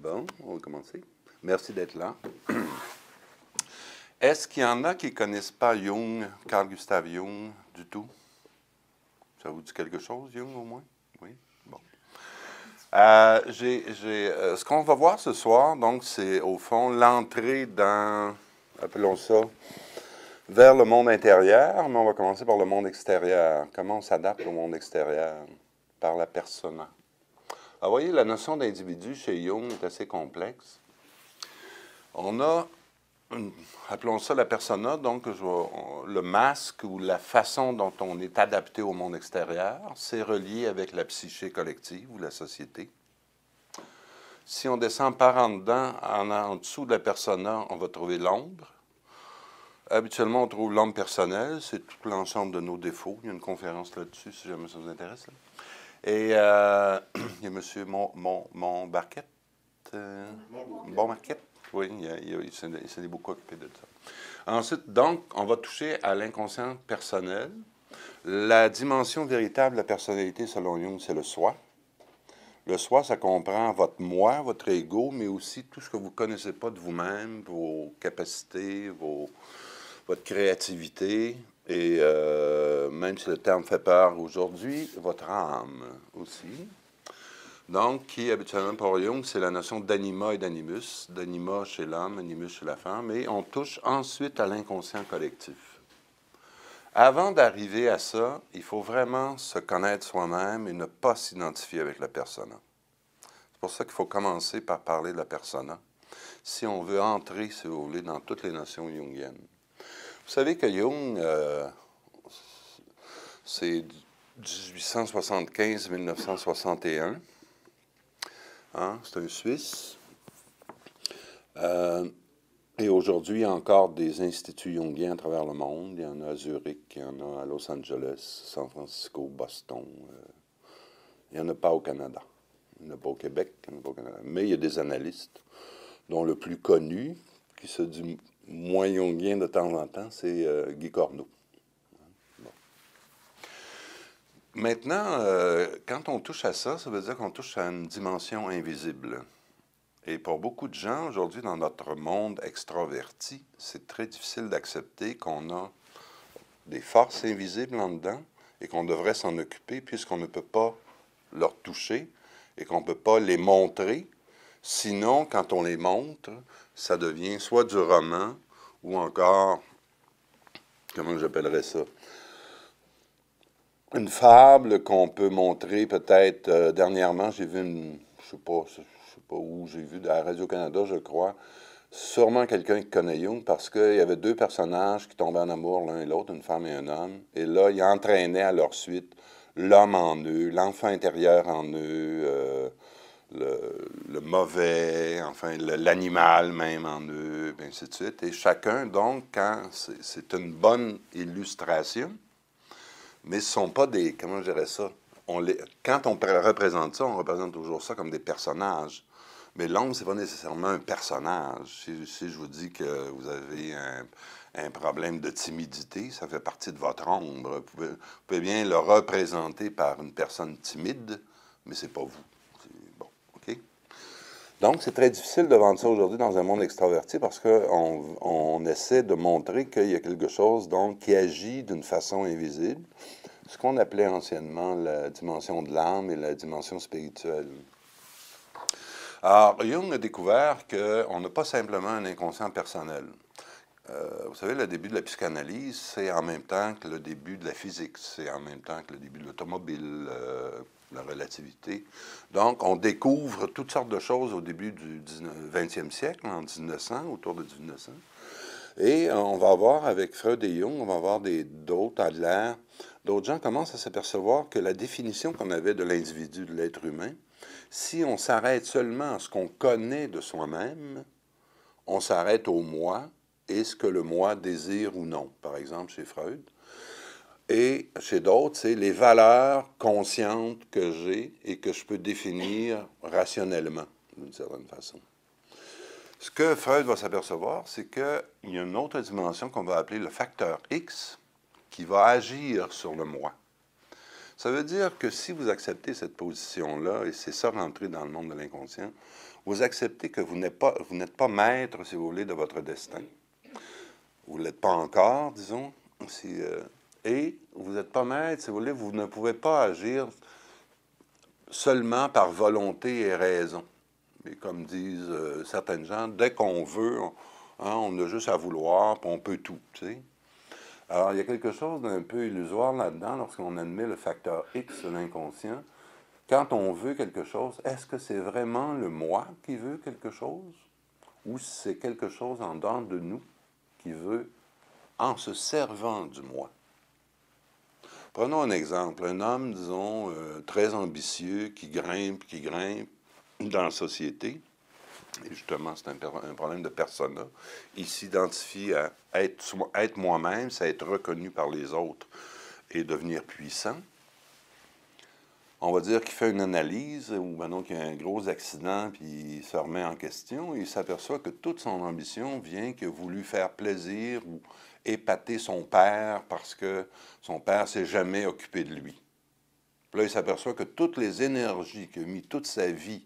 Bon, on va commencer. Merci d'être là. Est-ce qu'il y en a qui ne connaissent pas Jung, Carl Gustav Jung, du tout? Ça vous dit quelque chose, Jung, au moins? Oui? Bon. Ce qu'on va voir ce soir, donc, c'est au fond l'entrée dans, appelons ça, vers le monde intérieur, mais on va commencer par le monde extérieur. Comment on s'adapte au monde extérieur? Par la persona. Alors, vous voyez, la notion d'individu chez Jung est assez complexe. On a, appelons ça la persona, donc le masque ou la façon dont on est adapté au monde extérieur, c'est relié avec la psyché collective ou la société. Si on descend par en dedans, en dessous de la persona, on va trouver l'ombre. Habituellement, on trouve l'ombre personnelle, c'est tout l'ensemble de nos défauts. Il y a une conférence là-dessus, si jamais ça vous intéresse. Là. Et il y a M. Montbarquette. Montbarquette. Oui, il s'est beaucoup occupé de ça. Ensuite, donc, on va toucher à l'inconscient personnel. La dimension véritable de la personnalité, selon Jung, c'est le soi. Le soi, ça comprend votre moi, votre ego, mais aussi tout ce que vous ne connaissez pas de vous-même, vos capacités, votre créativité, et même si le terme fait peur aujourd'hui, votre âme aussi. Donc, qui habituellement pour Jung, c'est la notion d'anima et d'animus. D'anima chez l'homme, animus chez la femme. Et on touche ensuite à l'inconscient collectif. Avant d'arriver à ça, il faut vraiment se connaître soi-même et ne pas s'identifier avec la persona. C'est pour ça qu'il faut commencer par parler de la persona, si on veut entrer, si vous voulez, dans toutes les notions jungiennes. Vous savez que Jung, c'est 1875-1961. Hein? C'est un Suisse. Et aujourd'hui, il y a encore des instituts jungiens à travers le monde. Il y en a à Zurich, il y en a à Los Angeles, San Francisco, Boston. Il n'y en a pas au Canada. Il n'y en a pas au Québec, il n'y en a pas au Canada. Mais il y a des analystes, dont le plus connu, qui se dit moins jungien de temps en temps, c'est Guy Corneau. Bon. Maintenant, quand on touche à ça, ça veut dire qu'on touche à une dimension invisible. Et pour beaucoup de gens, aujourd'hui, dans notre monde extraverti, c'est très difficile d'accepter qu'on a des forces invisibles en dedans et qu'on devrait s'en occuper puisqu'on ne peut pas leur toucher et qu'on ne peut pas les montrer. Sinon, quand on les montre, ça devient soit du roman ou encore, comment j'appellerais ça, une fable qu'on peut montrer peut-être, dernièrement, j'ai vu une, je sais pas où, j'ai vu à Radio-Canada, je crois, sûrement quelqu'un qui connaît Jung, parce qu'il y avait deux personnages qui tombaient en amour l'un et l'autre, une femme et un homme, et là, ils entraînaient à leur suite l'homme en eux, l'enfant intérieur en eux, le mauvais, enfin, l'animal même en eux, et ainsi de suite. Et chacun, donc, quand c'est une bonne illustration, mais ce ne sont pas des, comment je dirais ça, quand on représente ça, on représente toujours ça comme des personnages. Mais l'homme, ce n'est pas nécessairement un personnage. Si je vous dis que vous avez un problème de timidité, ça fait partie de votre ombre. Vous pouvez bien le représenter par une personne timide, mais ce n'est pas vous. Bon, OK? Donc, c'est très difficile de vendre ça aujourd'hui dans un monde extraverti parce qu'on essaie de montrer qu'il y a quelque chose donc, qui agit d'une façon invisible, ce qu'on appelait anciennement la dimension de l'âme et la dimension spirituelle. Alors, Jung a découvert qu'on n'a pas simplement un inconscient personnel. Vous savez, le début de la psychanalyse, c'est en même temps que le début de la physique, c'est en même temps que le début de l'automobile, la relativité. Donc, on découvre toutes sortes de choses au début du 20e siècle, en 1900, autour de 1900. Et on va voir avec Freud et Jung, on va voir d'autres, Adler, d'autres gens commencent à s'apercevoir que la définition qu'on avait de l'individu, de l'être humain, si on s'arrête seulement à ce qu'on connaît de soi-même, on s'arrête au moi et ce que le moi désire ou non, par exemple chez Freud. Et chez d'autres, c'est les valeurs conscientes que j'ai et que je peux définir rationnellement, d'une certaine façon. Ce que Freud va s'apercevoir, c'est qu'il y a une autre dimension qu'on va appeler le facteur X qui va agir sur le moi. Ça veut dire que si vous acceptez cette position-là, et c'est ça rentrer dans le monde de l'inconscient, vous acceptez que vous n'êtes pas maître, si vous voulez, de votre destin. Vous ne l'êtes pas encore, disons. Et vous n'êtes pas maître, si vous voulez, vous ne pouvez pas agir seulement par volonté et raison. Et comme disent certaines gens, dès qu'on veut, on a juste à vouloir, puis on peut tout, tu sais. Alors, il y a quelque chose d'un peu illusoire là-dedans lorsqu'on admet le facteur X de l'inconscient. Quand on veut quelque chose, est-ce que c'est vraiment le moi qui veut quelque chose ou c'est quelque chose en dedans de nous qui veut en se servant du moi? Prenons un exemple. Un homme, disons, très ambitieux, qui grimpe dans la société. Et justement, c'est un problème de persona. Il s'identifie à être moi-même, c'est être reconnu par les autres et devenir puissant. On va dire qu'il fait une analyse, ou maintenant qu'il y a un gros accident, puis il se remet en question, et il s'aperçoit que toute son ambition vient qu'il a voulu faire plaisir ou épater son père parce que son père ne s'est jamais occupé de lui. Puis là, il s'aperçoit que toutes les énergies qu'il a mis toute sa vie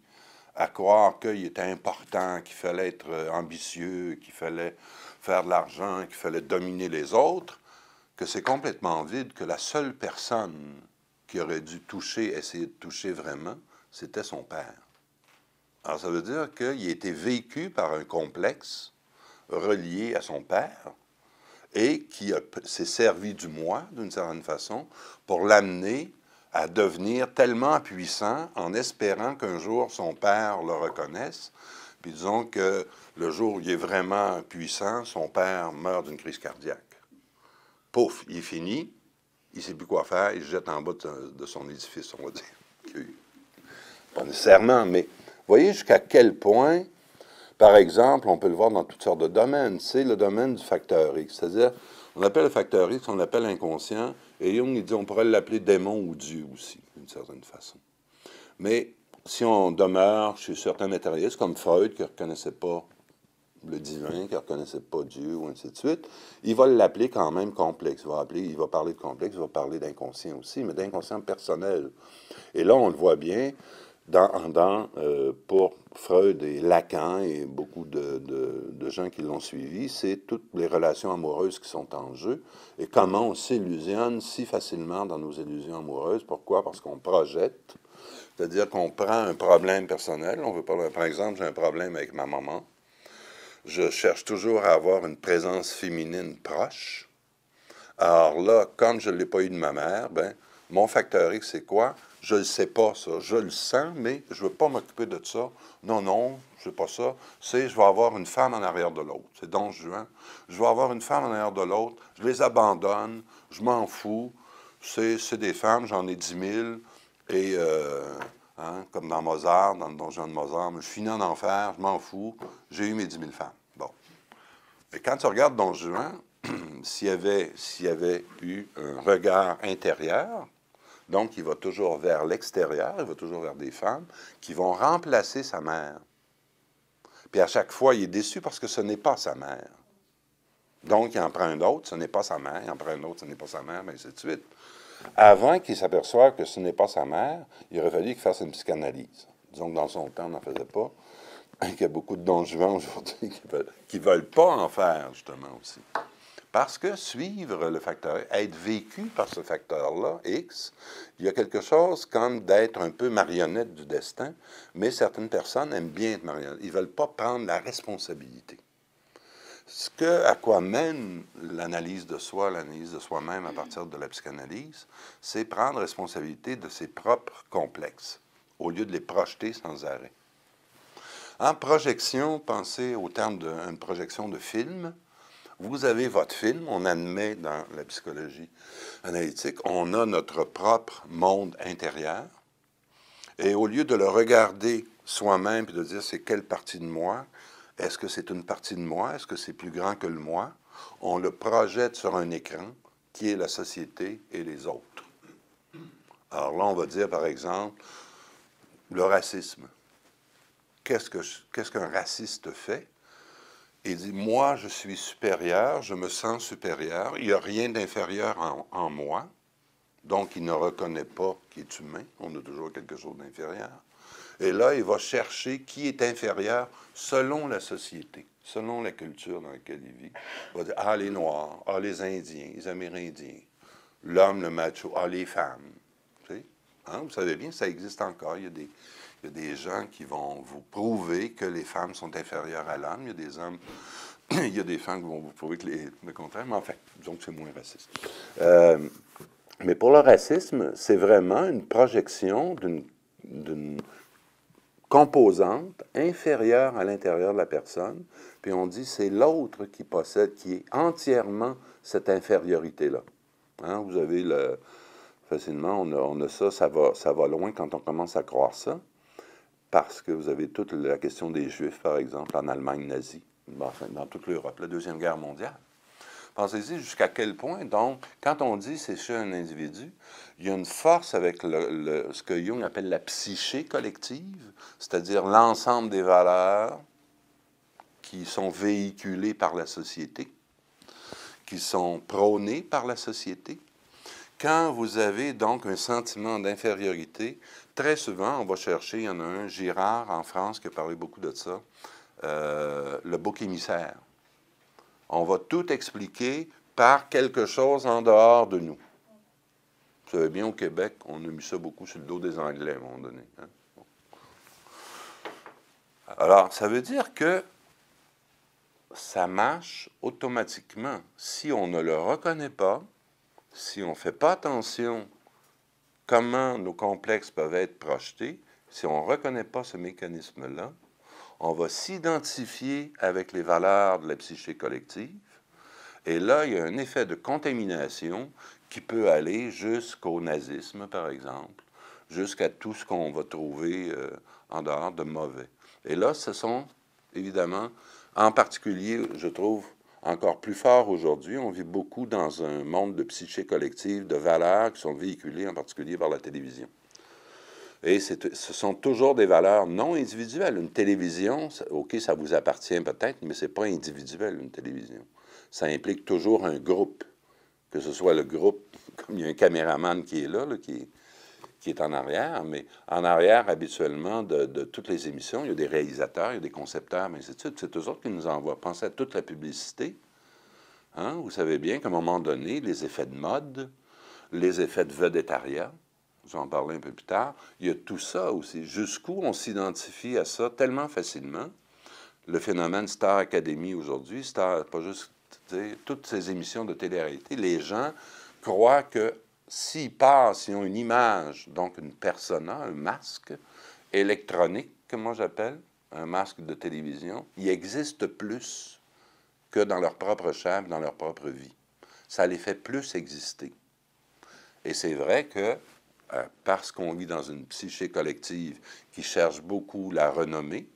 à croire qu'il était important, qu'il fallait être ambitieux, qu'il fallait faire de l'argent, qu'il fallait dominer les autres, que c'est complètement vide, que la seule personne qui aurait dû essayer de toucher vraiment, c'était son père. Alors, ça veut dire qu'il a été vécu par un complexe relié à son père et qui s'est servi du moi, d'une certaine façon, pour l'amener à devenir tellement puissant en espérant qu'un jour son père le reconnaisse. Puis disons que le jour où il est vraiment puissant, son père meurt d'une crise cardiaque. Pouf, il est fini, il ne sait plus quoi faire, il se jette en bas de son édifice, on va dire. Pas nécessairement, mais voyez jusqu'à quel point, par exemple, on peut le voir dans toutes sortes de domaines, c'est le domaine du facteur X, c'est-à-dire, on appelle le facteur X, on l'appelle inconscient, et Jung, il dit, on pourrait l'appeler démon ou Dieu aussi, d'une certaine façon. Mais si on demeure chez certains matérialistes, comme Freud, qui ne reconnaissait pas le divin, qui ne reconnaissait pas Dieu, ou ainsi de suite, il va l'appeler quand même complexe. Il va parler de complexe, il va parler d'inconscient aussi, mais d'inconscient personnel. Et là, on le voit bien, pour Freud et Lacan et beaucoup de gens qui l'ont suivi, c'est toutes les relations amoureuses qui sont en jeu et comment on s'illusionne si facilement dans nos illusions amoureuses. Pourquoi? Parce qu'on projette, c'est-à-dire qu'on prend un problème personnel. On veut pas, par exemple, j'ai un problème avec ma maman. Je cherche toujours à avoir une présence féminine proche. Alors là, quand je ne l'ai pas eu de ma mère, ben, mon facteur X, c'est quoi? Je ne le sais pas, ça. Je le sens, mais je ne veux pas m'occuper de ça. Non, je ne sais pas ça. C'est, je vais avoir une femme en arrière de l'autre. C'est Don Juan. Je vais avoir une femme en arrière de l'autre. Je les abandonne. Je m'en fous. C'est des femmes, j'en ai 10 000. Et, comme dans Mozart, dans le donjon de Mozart, je finis en enfer, je m'en fous. J'ai eu mes 10 000 femmes. Bon. Et quand tu regardes Don Juan, s'il y avait eu un regard intérieur, donc il va toujours vers l'extérieur, il va toujours vers des femmes qui vont remplacer sa mère. Puis à chaque fois, il est déçu parce que ce n'est pas sa mère. Donc, il en prend un autre, ce n'est pas sa mère, il en prend un autre, ce n'est pas sa mère, mais ainsi de suite. Avant qu'il s'aperçoive que ce n'est pas sa mère, il aurait fallu qu'il fasse une psychanalyse. Disons que dans son temps, on n'en faisait pas. Il y a beaucoup de Don Juan aujourd'hui qui ne veulent pas en faire, justement, aussi. Parce que suivre le facteur, être vécu par ce facteur-là, X, il y a quelque chose comme d'être un peu marionnette du destin, mais certaines personnes aiment bien être marionnettes. Ils ne veulent pas prendre la responsabilité. À quoi mène l'analyse de soi, l'analyse de soi-même à partir de la psychanalyse, c'est prendre responsabilité de ses propres complexes, au lieu de les projeter sans arrêt. En projection, pensez au terme d'une projection de film. Vous avez votre film, on admet dans la psychologie analytique, on a notre propre monde intérieur. Et au lieu de le regarder soi-même et de dire c'est quelle partie de moi, est-ce que c'est une partie de moi, est-ce que c'est plus grand que le moi, on le projette sur un écran qui est la société et les autres. Alors là, on va dire par exemple le racisme. Qu'est-ce qu'un raciste fait? Il dit, moi, je suis supérieur, je me sens supérieur, il n'y a rien d'inférieur en moi, Donc, il ne reconnaît pas qu'il est humain. On a toujours quelque chose d'inférieur. Et là, il va chercher qui est inférieur selon la société, selon la culture dans laquelle il vit. Il va dire, ah, les Noirs, ah, les Indiens, les Amérindiens, l'homme, le macho, ah, les femmes. Tu sais? Hein? Vous savez bien, ça existe encore. Il y a des gens qui vont vous prouver que les femmes sont inférieures à l'homme. Il y a des hommes, il y a des femmes qui vont vous prouver que le contraire. Mais enfin, disons que c'est moins raciste. Mais pour le racisme, c'est vraiment une projection d'une composante inférieure à l'intérieur de la personne, puis on dit c'est l'autre qui possède, qui est entièrement cette infériorité-là. Hein, vous avez facilement, on a ça, ça va loin quand on commence à croire ça, parce que vous avez toute la question des Juifs, par exemple, en Allemagne nazie, enfin, dans toute l'Europe, la Deuxième Guerre mondiale. Pensez-y jusqu'à quel point, donc, quand on dit c'est chez un individu, il y a une force avec ce que Jung appelle la psyché collective, c'est-à-dire l'ensemble des valeurs qui sont véhiculées par la société, qui sont prônées par la société. Quand vous avez donc un sentiment d'infériorité, très souvent, on va chercher, il y en a un, Girard, en France, qui a parlé beaucoup de ça, le bouc émissaire. On va tout expliquer par quelque chose en dehors de nous. Vous savez bien, au Québec, on a mis ça beaucoup sur le dos des Anglais à un moment donné. Hein? Alors, ça veut dire que ça marche automatiquement. Si on ne le reconnaît pas, si on ne fait pas attention comment nos complexes peuvent être projetés, si on ne reconnaît pas ce mécanisme-là, on va s'identifier avec les valeurs de la psyché collective. Et là, il y a un effet de contamination qui peut aller jusqu'au nazisme, par exemple, jusqu'à tout ce qu'on va trouver en dehors de mauvais. Et là, ce sont, évidemment, en particulier, je trouve, encore plus fort aujourd'hui, on vit beaucoup dans un monde de psyché collective, de valeurs qui sont véhiculées en particulier par la télévision. Et ce sont toujours des valeurs non individuelles. Une télévision, OK, ça vous appartient peut-être, mais ce n'est pas individuel, une télévision. Ça implique toujours un groupe, que ce soit le groupe, comme il y a un caméraman qui est là qui est en arrière, mais en arrière, habituellement, de toutes les émissions, il y a des réalisateurs, il y a des concepteurs, mais c'est eux autres qui nous envoient. Pensez à toute la publicité. Hein? Vous savez bien qu'à un moment donné, les effets de mode, les effets de vedettariat, je vais en parler un peu plus tard, il y a tout ça aussi. Jusqu'où on s'identifie à ça tellement facilement. Le phénomène Star Academy aujourd'hui, Star, pas juste toutes ces émissions de télé-réalité, les gens croient que s'ils passent, s'ils ont une image, donc une persona, un masque électronique, que moi j'appelle, un masque de télévision, il existe plus que dans leur propre chair, dans leur propre vie. Ça les fait plus exister. Et c'est vrai que parce qu'on vit dans une psyché collective qui cherche beaucoup la renommée,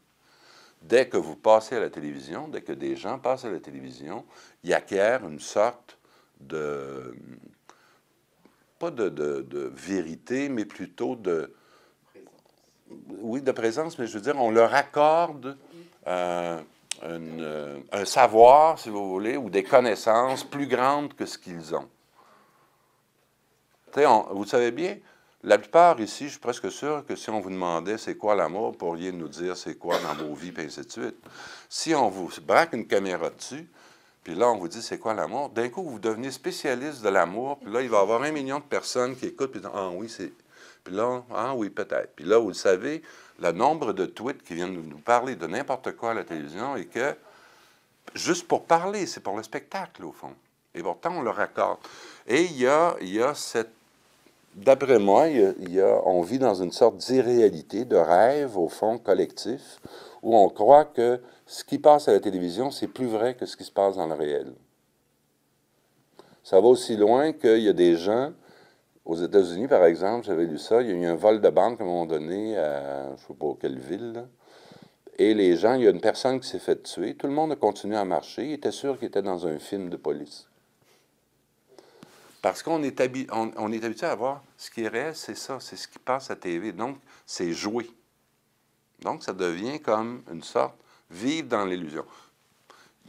dès que vous passez à la télévision, dès que des gens passent à la télévision, ils acquièrent une sorte de, pas de vérité, mais plutôt de, oui, de présence, mais je veux dire, on leur accorde un savoir, si vous voulez, ou des connaissances plus grandes que ce qu'ils ont. Vous savez bien, la plupart ici, je suis presque sûr que si on vous demandait c'est quoi l'amour, vous pourriez nous dire c'est quoi dans vos vies, et ainsi de suite. Si on vous braque une caméra dessus, puis là, on vous dit c'est quoi l'amour, d'un coup, vous devenez spécialiste de l'amour, puis là, il va y avoir 1 million de personnes qui écoutent, puis disent ah oui, c'est. Puis là, ah oui, peut-être. Puis là, vous le savez, le nombre de tweets qui viennent nous parler de n'importe quoi à la télévision et que, juste pour parler, c'est pour le spectacle, au fond. Et pourtant, on leur accorde. Et il y a cette. D'après moi, on vit dans une sorte d'irréalité, de rêve, au fond, collectif, où on croit que ce qui passe à la télévision, c'est plus vrai que ce qui se passe dans le réel. Ça va aussi loin qu'il y a des gens, aux États-Unis, par exemple, j'avais lu ça, il y a eu un vol de banque à un moment donné, à je ne sais pas quelle ville, là, et les gens, il y a une personne qui s'est fait tuer, tout le monde a continué à marcher, il était sûr qu'il était dans un film de police. Parce qu'on est, on est habitué à voir ce qui est réel, c'est ça, c'est ce qui passe à la TV. Donc, c'est joué. Donc, ça devient comme une sorte, vivre dans l'illusion.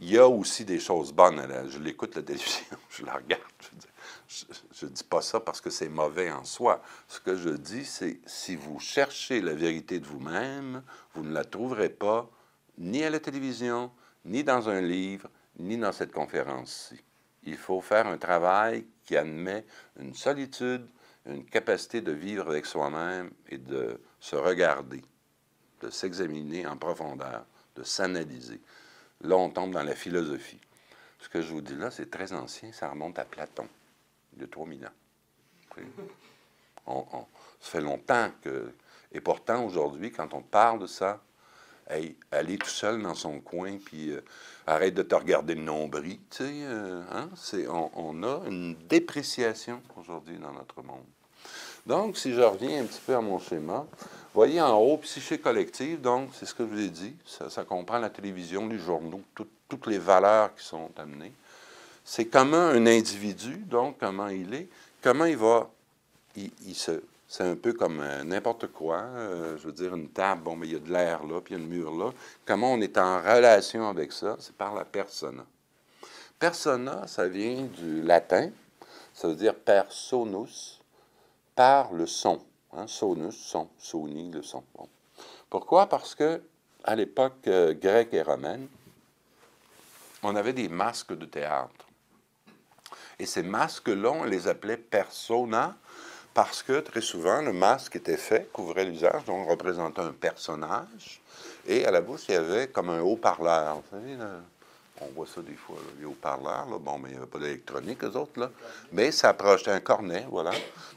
Il y a aussi des choses bonnes. Je l'écoute, la télévision, je la regarde. Je veux dire. Je ne dis pas ça parce que c'est mauvais en soi. Ce que je dis, c'est si vous cherchez la vérité de vous-même, vous ne la trouverez pas ni à la télévision, ni dans un livre, ni dans cette conférence-ci. Il faut faire un travail qui admet une solitude, une capacité de vivre avec soi-même et de se regarder, de s'examiner en profondeur, de s'analyser. Là, on tombe dans la philosophie. Ce que je vous dis là, c'est très ancien, ça remonte à Platon, il y a 3000 ans. Ça fait longtemps que... Et pourtant, aujourd'hui, quand on parle de ça, hey, aller tout seul dans son coin, puis arrête de te regarder le nombril, tu sais, hein? On a une dépréciation aujourd'hui dans notre monde. Donc, si je reviens un petit peu à mon schéma, voyez en haut, psyché collective, donc, c'est ce que je vous ai dit, ça comprend la télévision, les journaux, toutes les valeurs qui sont amenées. C'est comment un individu, donc, comment il est, comment il va, c'est un peu comme n'importe quoi, je veux dire, une table, bon, mais il y a de l'air là, puis il y a un mur là. Comment on est en relation avec ça? C'est par la persona. Persona, ça vient du latin, ça veut dire personus, par le son. Hein, sonus, son, soni, le son. Bon. Pourquoi? Parce que à l'époque grecque et romaine, on avait des masques de théâtre. Et ces masques-là, on les appelait persona, parce que très souvent, le masque était fait, couvrait l'usage, donc représentait un personnage, et à la bouche, il y avait comme un haut-parleur. Vous savez, là, on voit ça des fois, là, les haut-parleurs, là. Bon, mais il n'y avait pas d'électronique, eux autres, là. Mais ça projetait un cornet, voilà.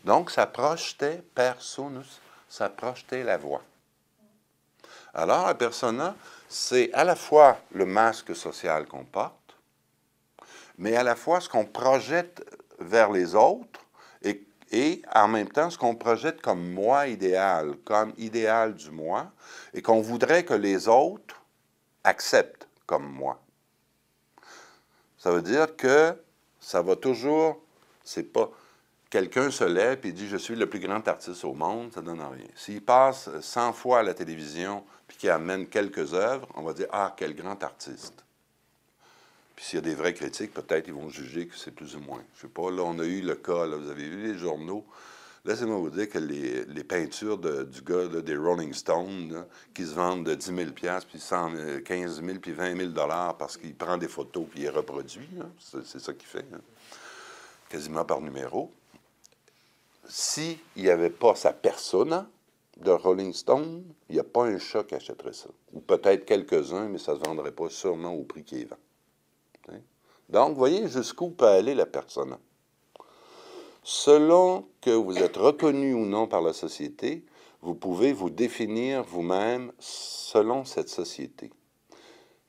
Donc, ça projetait personus, ça projetait la voix. Alors, la persona, c'est à la fois le masque social qu'on porte, mais à la fois ce qu'on projette vers les autres et en même temps ce qu'on projette comme moi idéal, comme idéal du moi, et qu'on voudrait que les autres acceptent comme moi. Ça veut dire que ça va toujours, c'est pas quelqu'un se lève et dit « je suis le plus grand artiste au monde », ça donne rien. S'il passe 100 fois à la télévision puis qu'il amène quelques œuvres, on va dire « ah, quel grand artiste ». Puis s'il y a des vrais critiques, peut-être ils vont juger que c'est plus ou moins. Je sais pas, là, on a eu le cas, là, vous avez vu les journaux. Laissez-moi vous dire que les peintures du gars, là, des Rolling Stones, là, qui se vendent de 10 000 puis 15 000 puis 20 000 parce qu'il prend des photos puis il les reproduit, c'est ça qu'il fait, hein, quasiment par numéro. S'il n'y avait pas sa persona de Rolling Stone, il n'y a pas un chat qui achèterait ça. Ou peut-être quelques-uns, mais ça ne se vendrait pas sûrement au prix qui est vend. Donc, voyez jusqu'où peut aller la persona. Selon que vous êtes reconnu ou non par la société, vous pouvez vous définir vous-même selon cette société.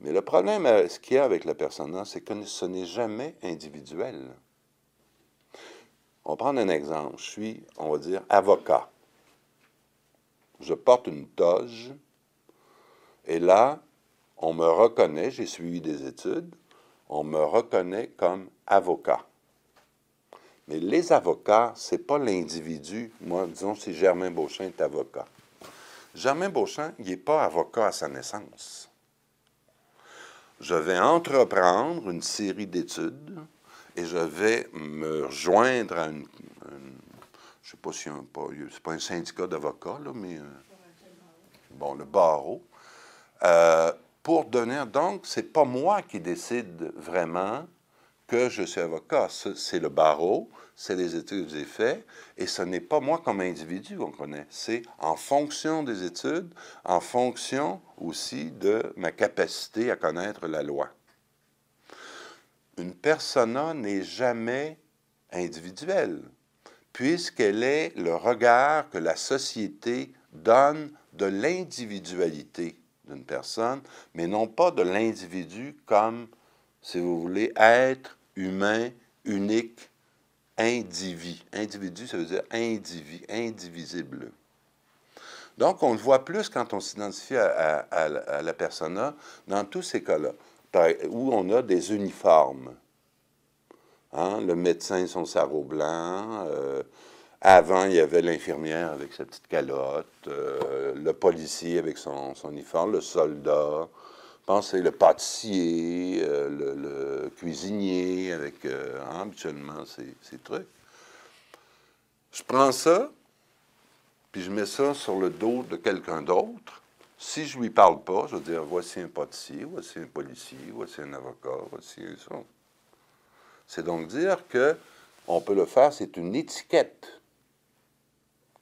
Mais le problème, ce qu'il y a avec la persona, c'est que ce n'est jamais individuel. On va prendre un exemple. Je suis, on va dire, avocat. Je porte une toge, et là, on me reconnaît, j'ai suivi des études, on me reconnaît comme avocat. Mais les avocats, ce n'est pas l'individu. Moi, disons, si Germain Beauchamp est avocat. Germain Beauchamp, il n'est pas avocat à sa naissance. Je vais entreprendre une série d'études et je vais me rejoindre à une je ne sais pas si c'est pas un syndicat d'avocats, là, mais bon, le barreau. Pour devenir, donc, c'est pas moi qui décide vraiment que je suis avocat. C'est le barreau, c'est les études que j'ai faites, et ce n'est pas moi comme individu qu'on connaît. C'est en fonction des études, en fonction aussi de ma capacité à connaître la loi. Une persona n'est jamais individuelle, puisqu'elle est le regard que la société donne de l'individualité d'une personne, mais non pas de l'individu comme, si vous voulez, être humain, unique, individu. Individu, ça veut dire indivisible. Donc, on le voit plus quand on s'identifie à la persona dans tous ces cas-là, où on a des uniformes. Hein? Le médecin, son sarrau blanc. Avant, il y avait l'infirmière avec sa petite calotte, le policier avec son uniforme, le soldat. Pensez le pâtissier, le cuisinier, avec habituellement ces trucs. Je prends ça, puis je mets ça sur le dos de quelqu'un d'autre. Si je ne lui parle pas, je vais dire, voici un pâtissier, voici un policier, voici un avocat, voici ça. C'est donc dire que on peut le faire, c'est une étiquette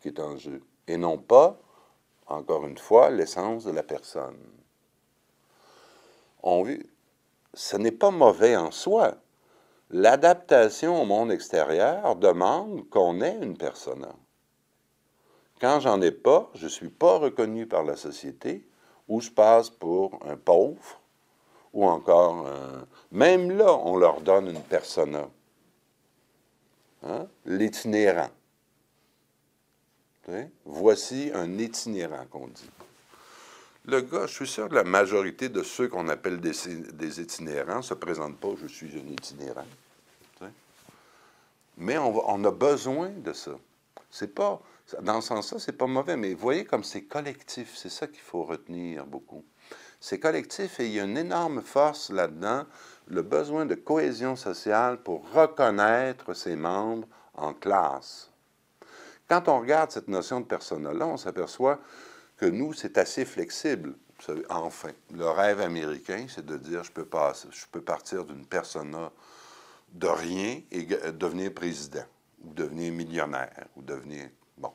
qui est en jeu, et non pas, encore une fois, l'essence de la personne. Ce n'est pas mauvais en soi. L'adaptation au monde extérieur demande qu'on ait une persona. Quand j'en ai pas, je ne suis pas reconnu par la société, ou je passe pour un pauvre, ou encore même là, on leur donne une persona. Hein? L'itinérant. Voici un itinérant qu'on dit. Le gars, je suis sûr que la majorité de ceux qu'on appelle des itinérants ne se présentent pas « je suis un itinérant ». Mais on a besoin de ça. C'est pas, dans ce sens-là, c'est pas mauvais, mais vous voyez comme c'est collectif, c'est ça qu'il faut retenir beaucoup. C'est collectif et il y a une énorme force là-dedans, le besoin de cohésion sociale pour reconnaître ses membres en classe. Quand on regarde cette notion de persona-là, on s'aperçoit que nous, c'est assez flexible. Vous savez, enfin, le rêve américain, c'est de dire je peux partir d'une persona de rien et devenir président, ou devenir millionnaire, ou devenir... Bon.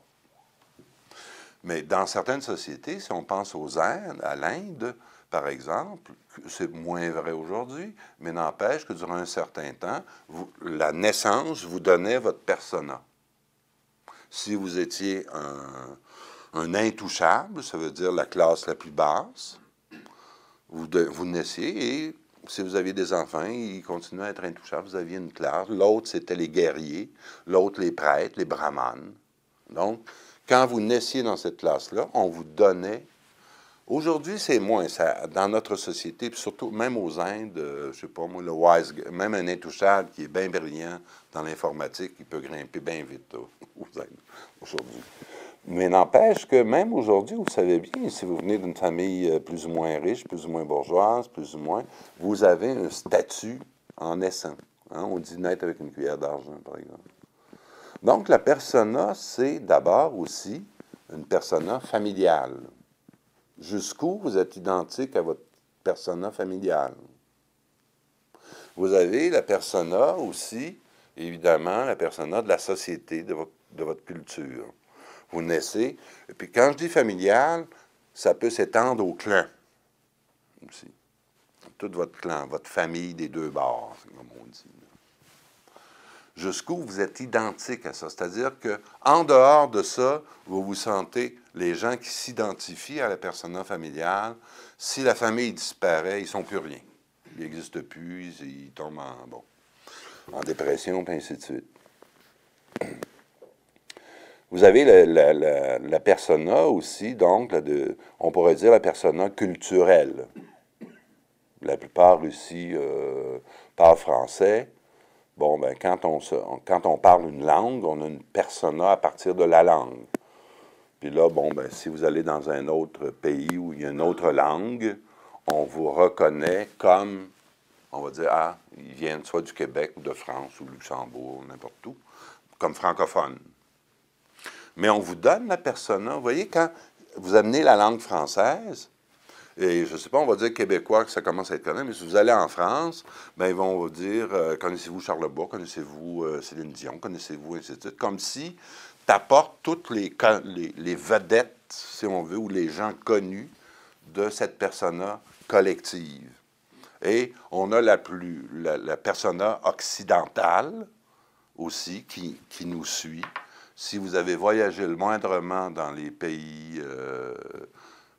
Mais dans certaines sociétés, si on pense aux Indes, à l'Inde, par exemple, c'est moins vrai aujourd'hui, mais n'empêche que durant un certain temps, la naissance vous donnait votre persona. Si vous étiez un intouchable, ça veut dire la classe la plus basse, vous naissiez et si vous aviez des enfants, ils continuaient à être intouchables, vous aviez une classe. L'autre, c'était les guerriers, l'autre, les prêtres, les brahmanes. Donc, quand vous naissiez dans cette classe-là, on vous donnait... Aujourd'hui, c'est moins. Ça, dans notre société, puis surtout, même aux Indes, je ne sais pas moi, le wise guy, même un intouchable qui est bien brillant dans l'informatique, il peut grimper bien vite là, aux Indes, aujourd'hui. Mais n'empêche que même aujourd'hui, vous savez bien, si vous venez d'une famille plus ou moins riche, plus ou moins bourgeoise, plus ou moins, vous avez un statut en naissant. Hein? On dit naître avec une cuillère d'argent, par exemple. Donc, la persona, c'est d'abord aussi une persona familiale. Jusqu'où vous êtes identique à votre persona familiale. Vous avez la persona aussi, évidemment, la persona de la société, de votre culture. Vous naissez, et puis quand je dis familial, ça peut s'étendre au clan aussi. Tout votre clan, votre famille des deux bords, comme on dit. Jusqu'où vous êtes identique à ça. C'est-à-dire qu'en dehors de ça, vous vous sentez, les gens qui s'identifient à la persona familiale, si la famille disparaît, ils ne sont plus rien. Ils n'existent plus, ils tombent en dépression, et ainsi de suite. Vous avez la persona aussi, donc, on pourrait dire la persona culturelle. La plupart ici parlent français. Bon, ben, quand on parle une langue, on a une persona à partir de la langue. Puis là, bon, ben, si vous allez dans un autre pays où il y a une autre langue, on vous reconnaît comme, on va dire, ah, ils viennent soit du Québec ou de France ou Luxembourg, n'importe où, comme francophone. Mais on vous donne la persona. Vous voyez, quand vous amenez la langue française, et je ne sais pas, on va dire québécois, que ça commence à être connu, mais si vous allez en France, ben ils vont vous dire, connaissez-vous Charlebois, connaissez-vous Céline Dion, connaissez-vous, ainsi de suite, comme si tu apportes toutes les vedettes, si on veut, ou les gens connus de cette persona collective. Et on a la persona occidentale aussi qui nous suit. Si vous avez voyagé le moindrement dans les pays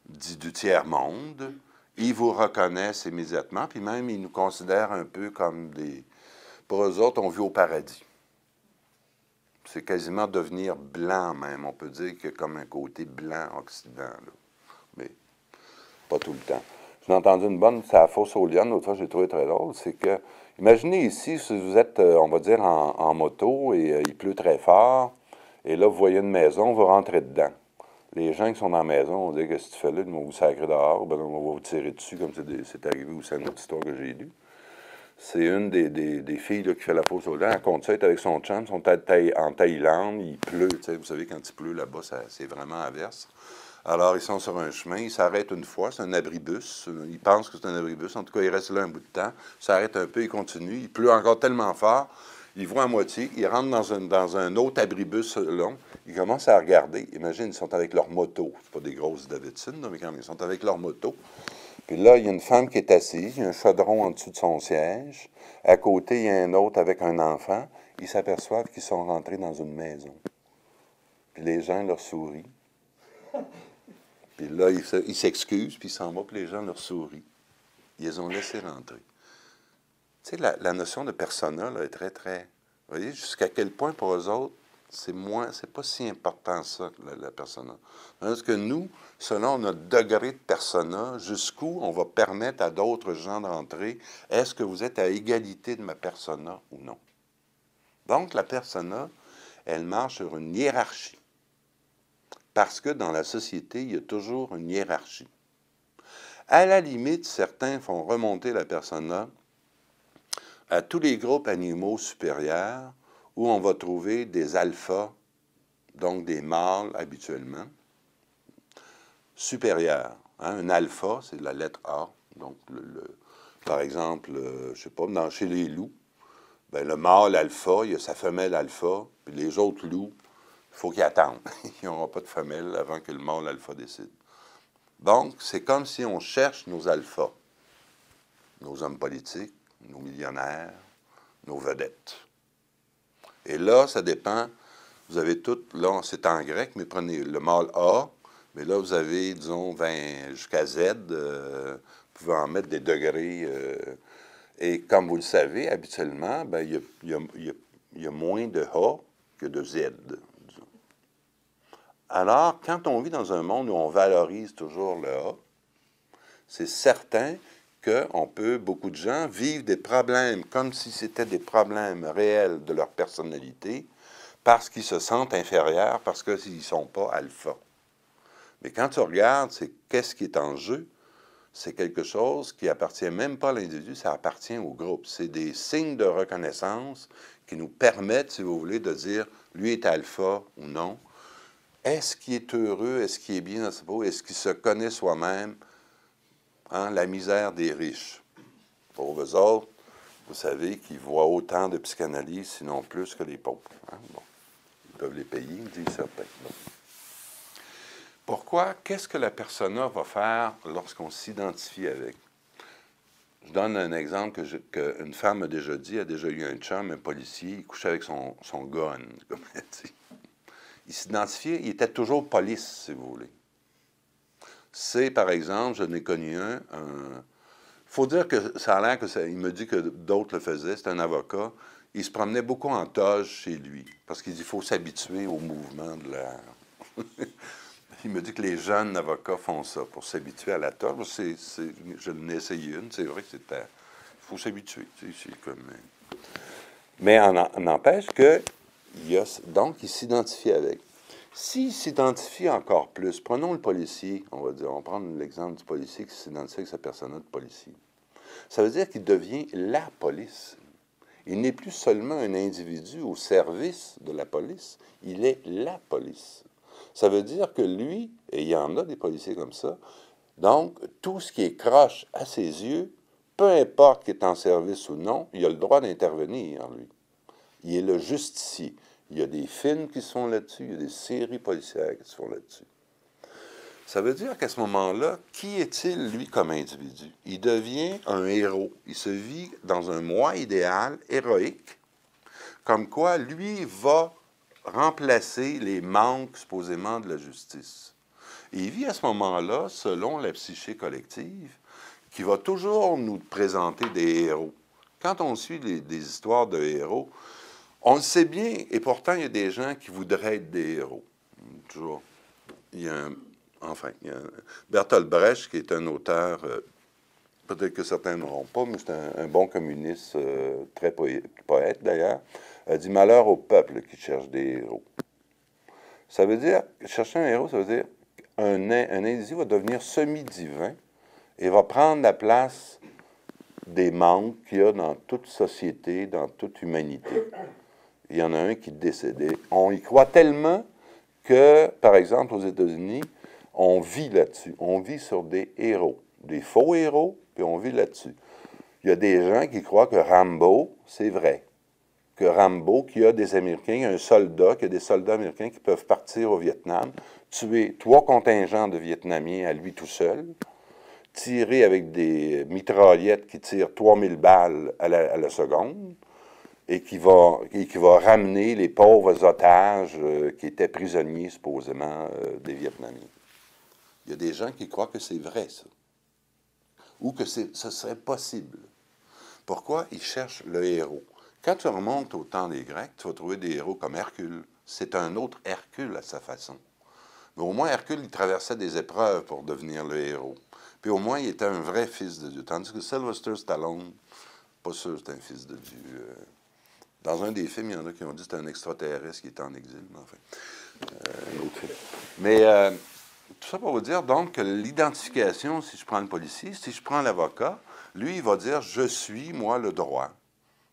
dits du tiers-monde, ils vous reconnaissent immédiatement, puis même ils nous considèrent un peu comme des... Pour eux autres, on vit au paradis. C'est quasiment devenir blanc même. On peut dire qu'il y a comme un côté blanc occident, là. Mais pas tout le temps. J'ai entendu une bonne, c'est à Fosse-aux-Lyonnes, l'autre fois j'ai trouvé très drôle, c'est que, imaginez ici, si vous êtes, on va dire, en moto et il pleut très fort, et là, vous voyez une maison, vous rentrez dedans. les gens qui sont dans la maison vont dire, qu'est-ce que tu fais là? Ils vont vous sacrer dehors, ben, on va vous tirer dessus, comme c'est arrivé aussi à une autre histoire que j'ai lue. C'est une des filles là, qui fait la pause au dents. Elle compte ça, elle est avec son chum, ils sont en Thaïlande, il pleut, tu sais, vous savez, quand il pleut là-bas, c'est vraiment averse. Alors, ils sont sur un chemin, ils s'arrêtent une fois, c'est un abribus, ils pensent que c'est un abribus, en tout cas, ils restent là un bout de temps, ils s'arrêtent un peu, ils continuent, il pleut encore tellement fort, ils voient à moitié, ils rentrent dans un autre abribus long, ils commencent à regarder, imagine, ils sont avec leur moto, c'est pas des grosses Davidson, mais quand même, ils sont avec leur moto, puis là, il y a une femme qui est assise, il y a un chaudron en dessous de son siège, à côté, il y a un autre avec un enfant, ils s'aperçoivent qu'ils sont rentrés dans une maison, puis les gens leur sourient. Puis là, il s'excuse, puis il s'en va, puis les gens leur sourient. Ils les ont laissés rentrer. Tu sais, la notion de persona là, est très, très... Vous voyez, jusqu'à quel point, pour eux autres, c'est pas si important ça, la persona. Parce que nous, selon notre degré de persona, jusqu'où on va permettre à d'autres gens d'entrer, est-ce que vous êtes à égalité de ma persona ou non? Donc, la persona, elle marche sur une hiérarchie. Parce que dans la société, il y a toujours une hiérarchie. À la limite, certains font remonter la persona à tous les groupes animaux supérieurs où on va trouver des alphas, donc des mâles habituellement, supérieurs. Hein? Un alpha, c'est la lettre A. Donc, par exemple, je sais pas, chez les loups, ben, le mâle alpha, il y a sa femelle alpha, puis les autres loups, il faut qu'ils attendent. Ils n'auront pas de femelle avant que le mâle alpha décide. Donc, c'est comme si on cherche nos alphas, nos hommes politiques, nos millionnaires, nos vedettes. Et là, ça dépend. Vous avez tout, là, c'est en grec, mais prenez le mâle A, mais là, vous avez, disons, 20 jusqu'à Z, vous pouvez en mettre des degrés. Et comme vous le savez, habituellement, ben, il y a moins de A que de Z. Disons. Alors, quand on vit dans un monde où on valorise toujours le A, c'est certain qu'on peut, beaucoup de gens, vivre des problèmes comme si c'était des problèmes réels de leur personnalité parce qu'ils se sentent inférieurs, parce qu'ils ne sont pas alpha. Mais quand tu regardes, c'est qu'est-ce qui est en jeu, c'est quelque chose qui appartient même pas à l'individu, ça appartient au groupe. C'est des signes de reconnaissance qui nous permettent, si vous voulez, de dire lui est alpha ou non. Est-ce qu'il est heureux? Est-ce qu'il est bien dans sa peau? Est-ce qu'il se connaît soi-même? Hein, la misère des riches. Pour eux autres, vous savez qu'ils voient autant de psychanalyse, sinon plus que les pauvres. Hein? Bon, ils peuvent les payer, disent certains. Bon. Pourquoi? Qu'est-ce que la persona va faire lorsqu'on s'identifie avec? Je donne un exemple qu'une femme a déjà dit, a déjà eu un chum, un policier, il couchait avec son gun, comme elle dit. Il s'identifiait, il était toujours police, si vous voulez. C'est, par exemple, je n'ai connu un faut dire que ça a l'air que il me dit que d'autres le faisaient, c'est un avocat. Il se promenait beaucoup en toge chez lui, parce qu'il dit qu'il faut s'habituer au mouvement de l'air. Il me dit que les jeunes avocats font ça, pour s'habituer à la toge. Je l'ai essayé une, c'est vrai que c'était... Il faut s'habituer, c'est comme... Mais on n'empêche que, donc, il s'identifie avec. S'il s'identifie encore plus, prenons le policier, on va dire, on va prendre l'exemple du policier qui s'identifie avec sa persona de policier. Ça veut dire qu'il devient la police. Il n'est plus seulement un individu au service de la police, il est la police. Ça veut dire que lui, et il y en a des policiers comme ça, donc tout ce qui est croche à ses yeux, peu importe qu'il est en service ou non, il a le droit d'intervenir, lui. Il est le justicier. Il y a des films qui se font là-dessus, il y a des séries policières qui se font là-dessus. Ça veut dire qu'à ce moment-là, qui est-il, lui, comme individu? Il devient un héros. Il se vit dans un moi idéal, héroïque, comme quoi lui va remplacer les manques, supposément, de la justice. Et il vit à ce moment-là, selon la psyché collective, qui va toujours nous présenter des héros. Quand on suit des histoires de héros, on le sait bien, et pourtant, il y a des gens qui voudraient être des héros. Toujours. Il y a Bertolt Brecht, qui est un auteur, peut-être que certains n'auront pas, mais c'est un bon communiste, très poète d'ailleurs, a dit « Malheur au peuple qui cherche des héros ». Ça veut dire, chercher un héros, ça veut dire, un individu va devenir semi-divin et va prendre la place des manques qu'il y a dans toute société, dans toute humanité. Il y en a un qui est décédé. On y croit tellement que, par exemple, aux États-Unis, on vit là-dessus. On vit sur des héros, des faux héros, puis on vit là-dessus. Il y a des gens qui croient que Rambo, c'est vrai. Que Rambo, qu'il y a des Américains, un soldat, qu'il y a des soldats américains qui peuvent partir au Vietnam, tuer 3 contingents de Vietnamiens à lui tout seul, tirer avec des mitraillettes qui tirent 3000 balles à la seconde, et qui va ramener les pauvres otages qui étaient prisonniers, supposément, des Vietnamiens. Il y a des gens qui croient que c'est vrai, ça. Ou que ce serait possible. Pourquoi ils cherchent le héros? Quand tu remontes au temps des Grecs, tu vas trouver des héros comme Hercule. C'est un autre Hercule à sa façon. Mais au moins, Hercule, il traversait des épreuves pour devenir le héros. Puis au moins, il était un vrai fils de Dieu. Tandis que Sylvester Stallone, pas sûr que c'est un fils de Dieu. Dans un des films, il y en a qui ont dit que c'était un extraterrestre qui était en exil. Mais enfin, un autre film. Mais tout ça pour vous dire donc que l'identification, si je prends le policier, si je prends l'avocat, lui, il va dire « je suis, moi, le droit ».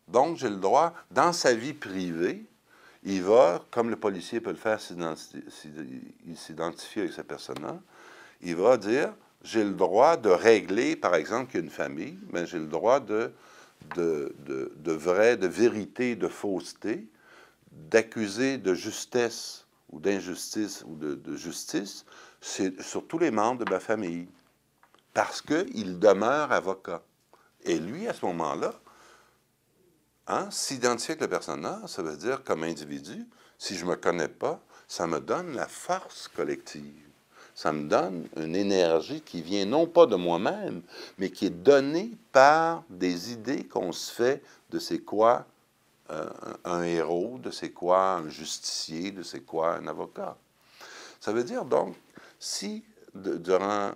Donc, j'ai le droit, dans sa vie privée, il va, comme le policier peut le faire il s'identifie avec sa persona, il va dire « j'ai le droit de régler, par exemple, qu'il y a une famille, mais j'ai le droit de vérité, de fausseté, d'accuser de justesse ou d'injustice ou de justice sur tous les membres de ma famille, parce qu'il demeure avocat. » Et lui, à ce moment-là, s'identifier avec le personnage, ça veut dire, comme individu, si je ne me connais pas, ça me donne la force collective. Ça me donne une énergie qui vient non pas de moi-même, mais qui est donnée par des idées qu'on se fait de c'est quoi un héros, de c'est quoi un justicier, de c'est quoi un avocat. Ça veut dire donc, si durant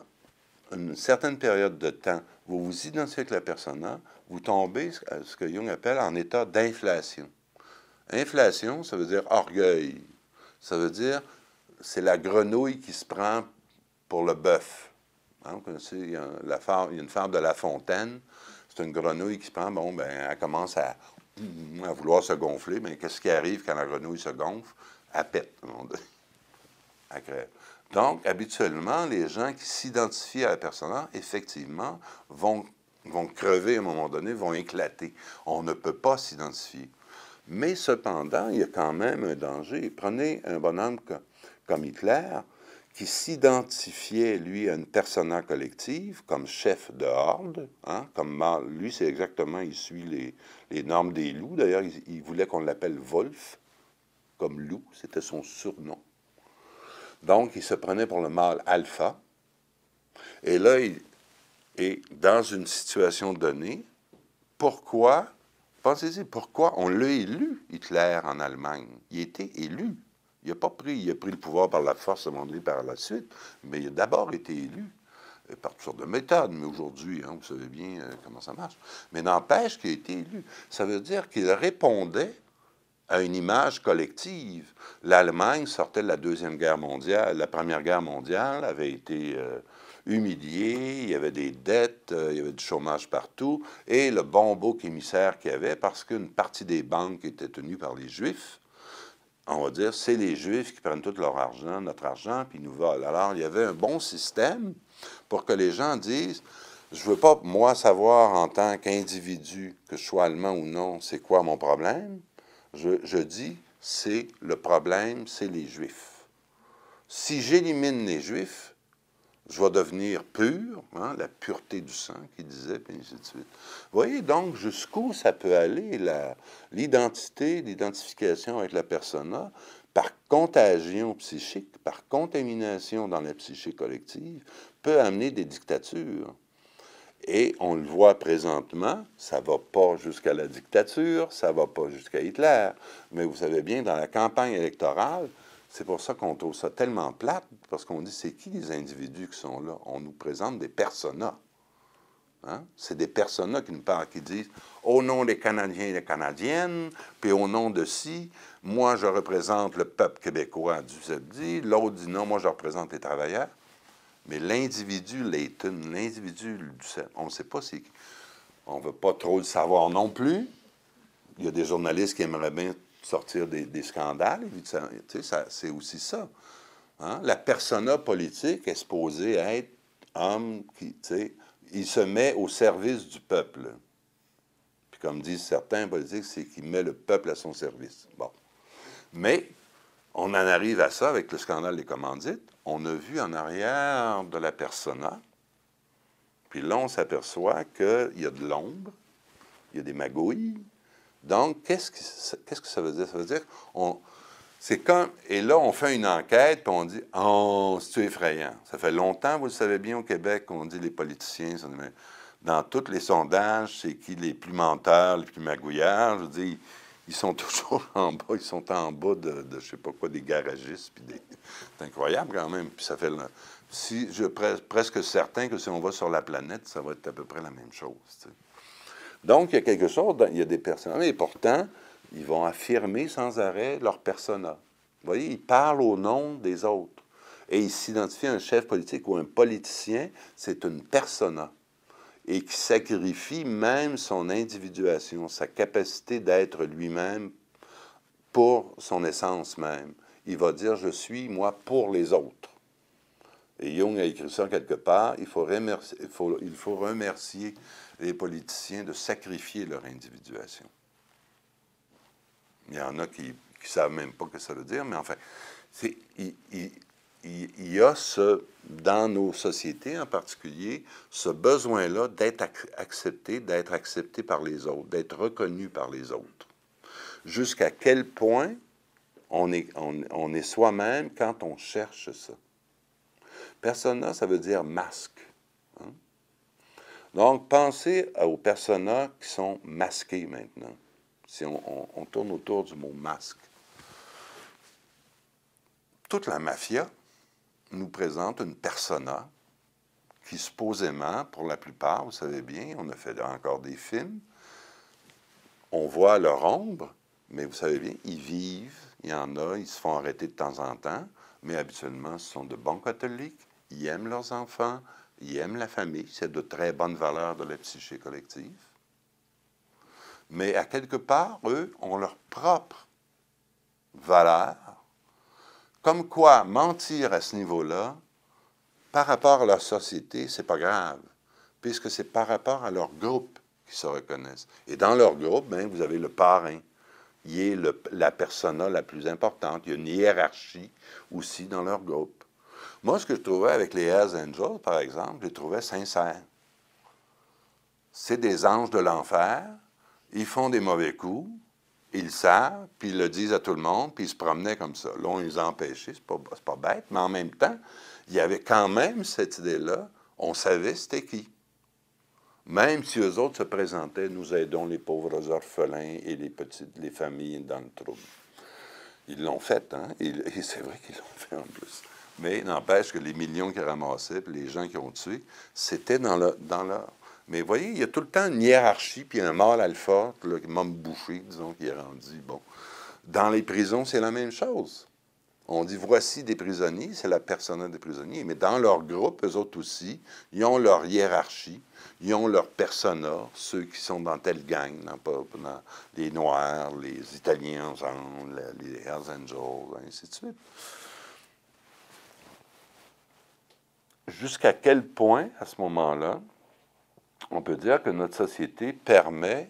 une certaine période de temps, vous vous identifiez avec la persona, vous tombez ce que Jung appelle en état d'inflation. Inflation, ça veut dire orgueil. Ça veut dire, c'est la grenouille qui se prend pour le bœuf. Vous connaissez, il y a une fable de La Fontaine. C'est une grenouille qui se prend, bon, ben, elle commence à vouloir se gonfler, mais qu'est-ce qui arrive quand la grenouille se gonfle? Elle pète, elle crève. Donc, habituellement, les gens qui s'identifient à la personne, effectivement, vont crever à un moment donné, vont éclater. On ne peut pas s'identifier. Mais cependant, il y a quand même un danger. Prenez un bonhomme comme Hitler, qui s'identifiait, lui, à une persona collective, comme chef de horde, comme lui, c'est exactement, il suit les normes des loups. D'ailleurs, il voulait qu'on l'appelle Wolf, comme loup, c'était son surnom. Donc, il se prenait pour le mâle alpha. Et là, il est dans une situation donnée. Pourquoi, pensez-y, pourquoi on l'a élu, Hitler, en Allemagne? Il a été élu. Il a pris le pouvoir par la force, par la suite, mais il a d'abord été élu par toutes sortes de méthodes. Mais aujourd'hui, vous savez bien comment ça marche. Mais n'empêche qu'il a été élu. Ça veut dire qu'il répondait à une image collective. L'Allemagne sortait de la Deuxième Guerre mondiale. La Première Guerre mondiale avait été humiliée, il y avait des dettes, il y avait du chômage partout, et le bon bouc émissaire qu'il y avait, parce qu'une partie des banques était tenue par les Juifs, on va dire, c'est les Juifs qui prennent tout leur argent, notre argent, puis ils nous volent. Alors, il y avait un bon système pour que les gens disent, je ne veux pas, moi, savoir en tant qu'individu, que je sois allemand ou non, c'est quoi mon problème. Je dis, c'est le problème, c'est les Juifs. Si j'élimine les Juifs, je vais devenir pur, la pureté du sang, qu'il disait, puis ainsi de suite. Vous voyez donc jusqu'où ça peut aller, l'identité, l'identification avec la persona, par contagion psychique, par contamination dans la psyché collective, peut amener des dictatures. Et on le voit présentement, ça ne va pas jusqu'à la dictature, ça ne va pas jusqu'à Hitler. Mais vous savez bien, dans la campagne électorale, c'est pour ça qu'on trouve ça tellement plate, parce qu'on dit, c'est qui les individus qui sont là? On nous présente des personas. C'est des personas qui nous parlent, qui disent, au nom des Canadiens et des Canadiennes, puis au nom de ci, moi je représente le peuple québécois du samedi, l'autre dit non, moi je représente les travailleurs. Mais l'individu Layton, l'individu, on ne sait pas si... On ne veut pas trop le savoir non plus. Il y a des journalistes qui aimeraient bien sortir des scandales. Tu sais, c'est aussi ça. Hein? La persona politique est supposée être homme qui, tu sais, il se met au service du peuple. Puis comme disent certains politiques, c'est qu'il met le peuple à son service. Bon. Mais on en arrive à ça avec le scandale des commandites. On a vu en arrière de la persona, puis là, on s'aperçoit qu'il y a de l'ombre, il y a des magouilles. Donc, qu'est-ce que ça veut dire? Ça veut dire, c'est comme, et là, on fait une enquête, puis on dit, oh, c'est effrayant. Ça fait longtemps, vous le savez bien, au Québec, qu'on dit les politiciens, dans tous les sondages, c'est qui les plus menteurs, les plus magouillards. Je veux dire, ils sont toujours en bas, ils sont en bas de je sais pas quoi, des garagistes, puis c'est incroyable quand même. Puis ça fait, si je suis presque certain que si on va sur la planète, ça va être à peu près la même chose. Tu sais. Donc, il y a quelque chose, il y a des personnes, et pourtant, ils vont affirmer sans arrêt leur persona. Vous voyez, ils parlent au nom des autres. Et ils s'identifient à un chef politique ou un politicien, c'est une persona. Et qui sacrifie même son individuation, sa capacité d'être lui-même pour son essence même. Il va dire, je suis, moi, pour les autres. Et Jung a écrit ça quelque part, il faut remercier les politiciens de sacrifier leur individuation. Il y en a qui ne savent même pas ce que ça veut dire, mais enfin, il y a dans nos sociétés en particulier, ce besoin-là d'être accepté par les autres, d'être reconnu par les autres. Jusqu'à quel point on est soi-même quand on cherche ça. Persona, ça veut dire masque. Hein? Donc, pensez aux personas qui sont masqués maintenant. Si on tourne autour du mot masque. Toute la mafia nous présente une persona qui, supposément, pour la plupart, vous savez bien, on a fait encore des films, on voit leur ombre, mais vous savez bien, ils vivent, il y en a, ils se font arrêter de temps en temps, mais habituellement, ce sont de bons catholiques, ils aiment leurs enfants, ils aiment la famille, c'est de très bonnes valeurs de la psyché collective. Mais à quelque part, eux ont leur propre valeur. Comme quoi, mentir à ce niveau-là, par rapport à leur société, c'est pas grave, puisque c'est par rapport à leur groupe qu'ils se reconnaissent. Et dans leur groupe, bien, vous avez le parrain. Il est la persona la plus importante. Il y a une hiérarchie aussi dans leur groupe. Moi, ce que je trouvais avec les Hells Angels, par exemple, je les trouvais sincères. C'est des anges de l'enfer. Ils font des mauvais coups. Ils le savent, puis ils le disent à tout le monde, puis ils se promenaient comme ça. Là, on les a empêchés, c'est pas bête, mais en même temps, il y avait quand même cette idée-là, on savait c'était qui. Même si eux autres se présentaient, nous aidons les pauvres orphelins et les familles dans le trouble. Ils l'ont fait, hein, et c'est vrai qu'ils l'ont fait en plus. Mais n'empêche que les millions qu'ils ramassaient, puis les gens qui ont tué, c'était dans leur... Mais vous voyez, il y a tout le temps une hiérarchie, puis un mâle alpha, là, un homme bouché, disons, qui est rendu, bon. Dans les prisons, c'est la même chose. On dit, voici des prisonniers, c'est la persona des prisonniers, mais dans leur groupe, eux autres aussi, ils ont leur hiérarchie, ils ont leur persona, ceux qui sont dans telle gang, dans les Noirs, les Italiens ensemble, les Hells Angels, ainsi de suite. Jusqu'à quel point, à ce moment-là, on peut dire que notre société permet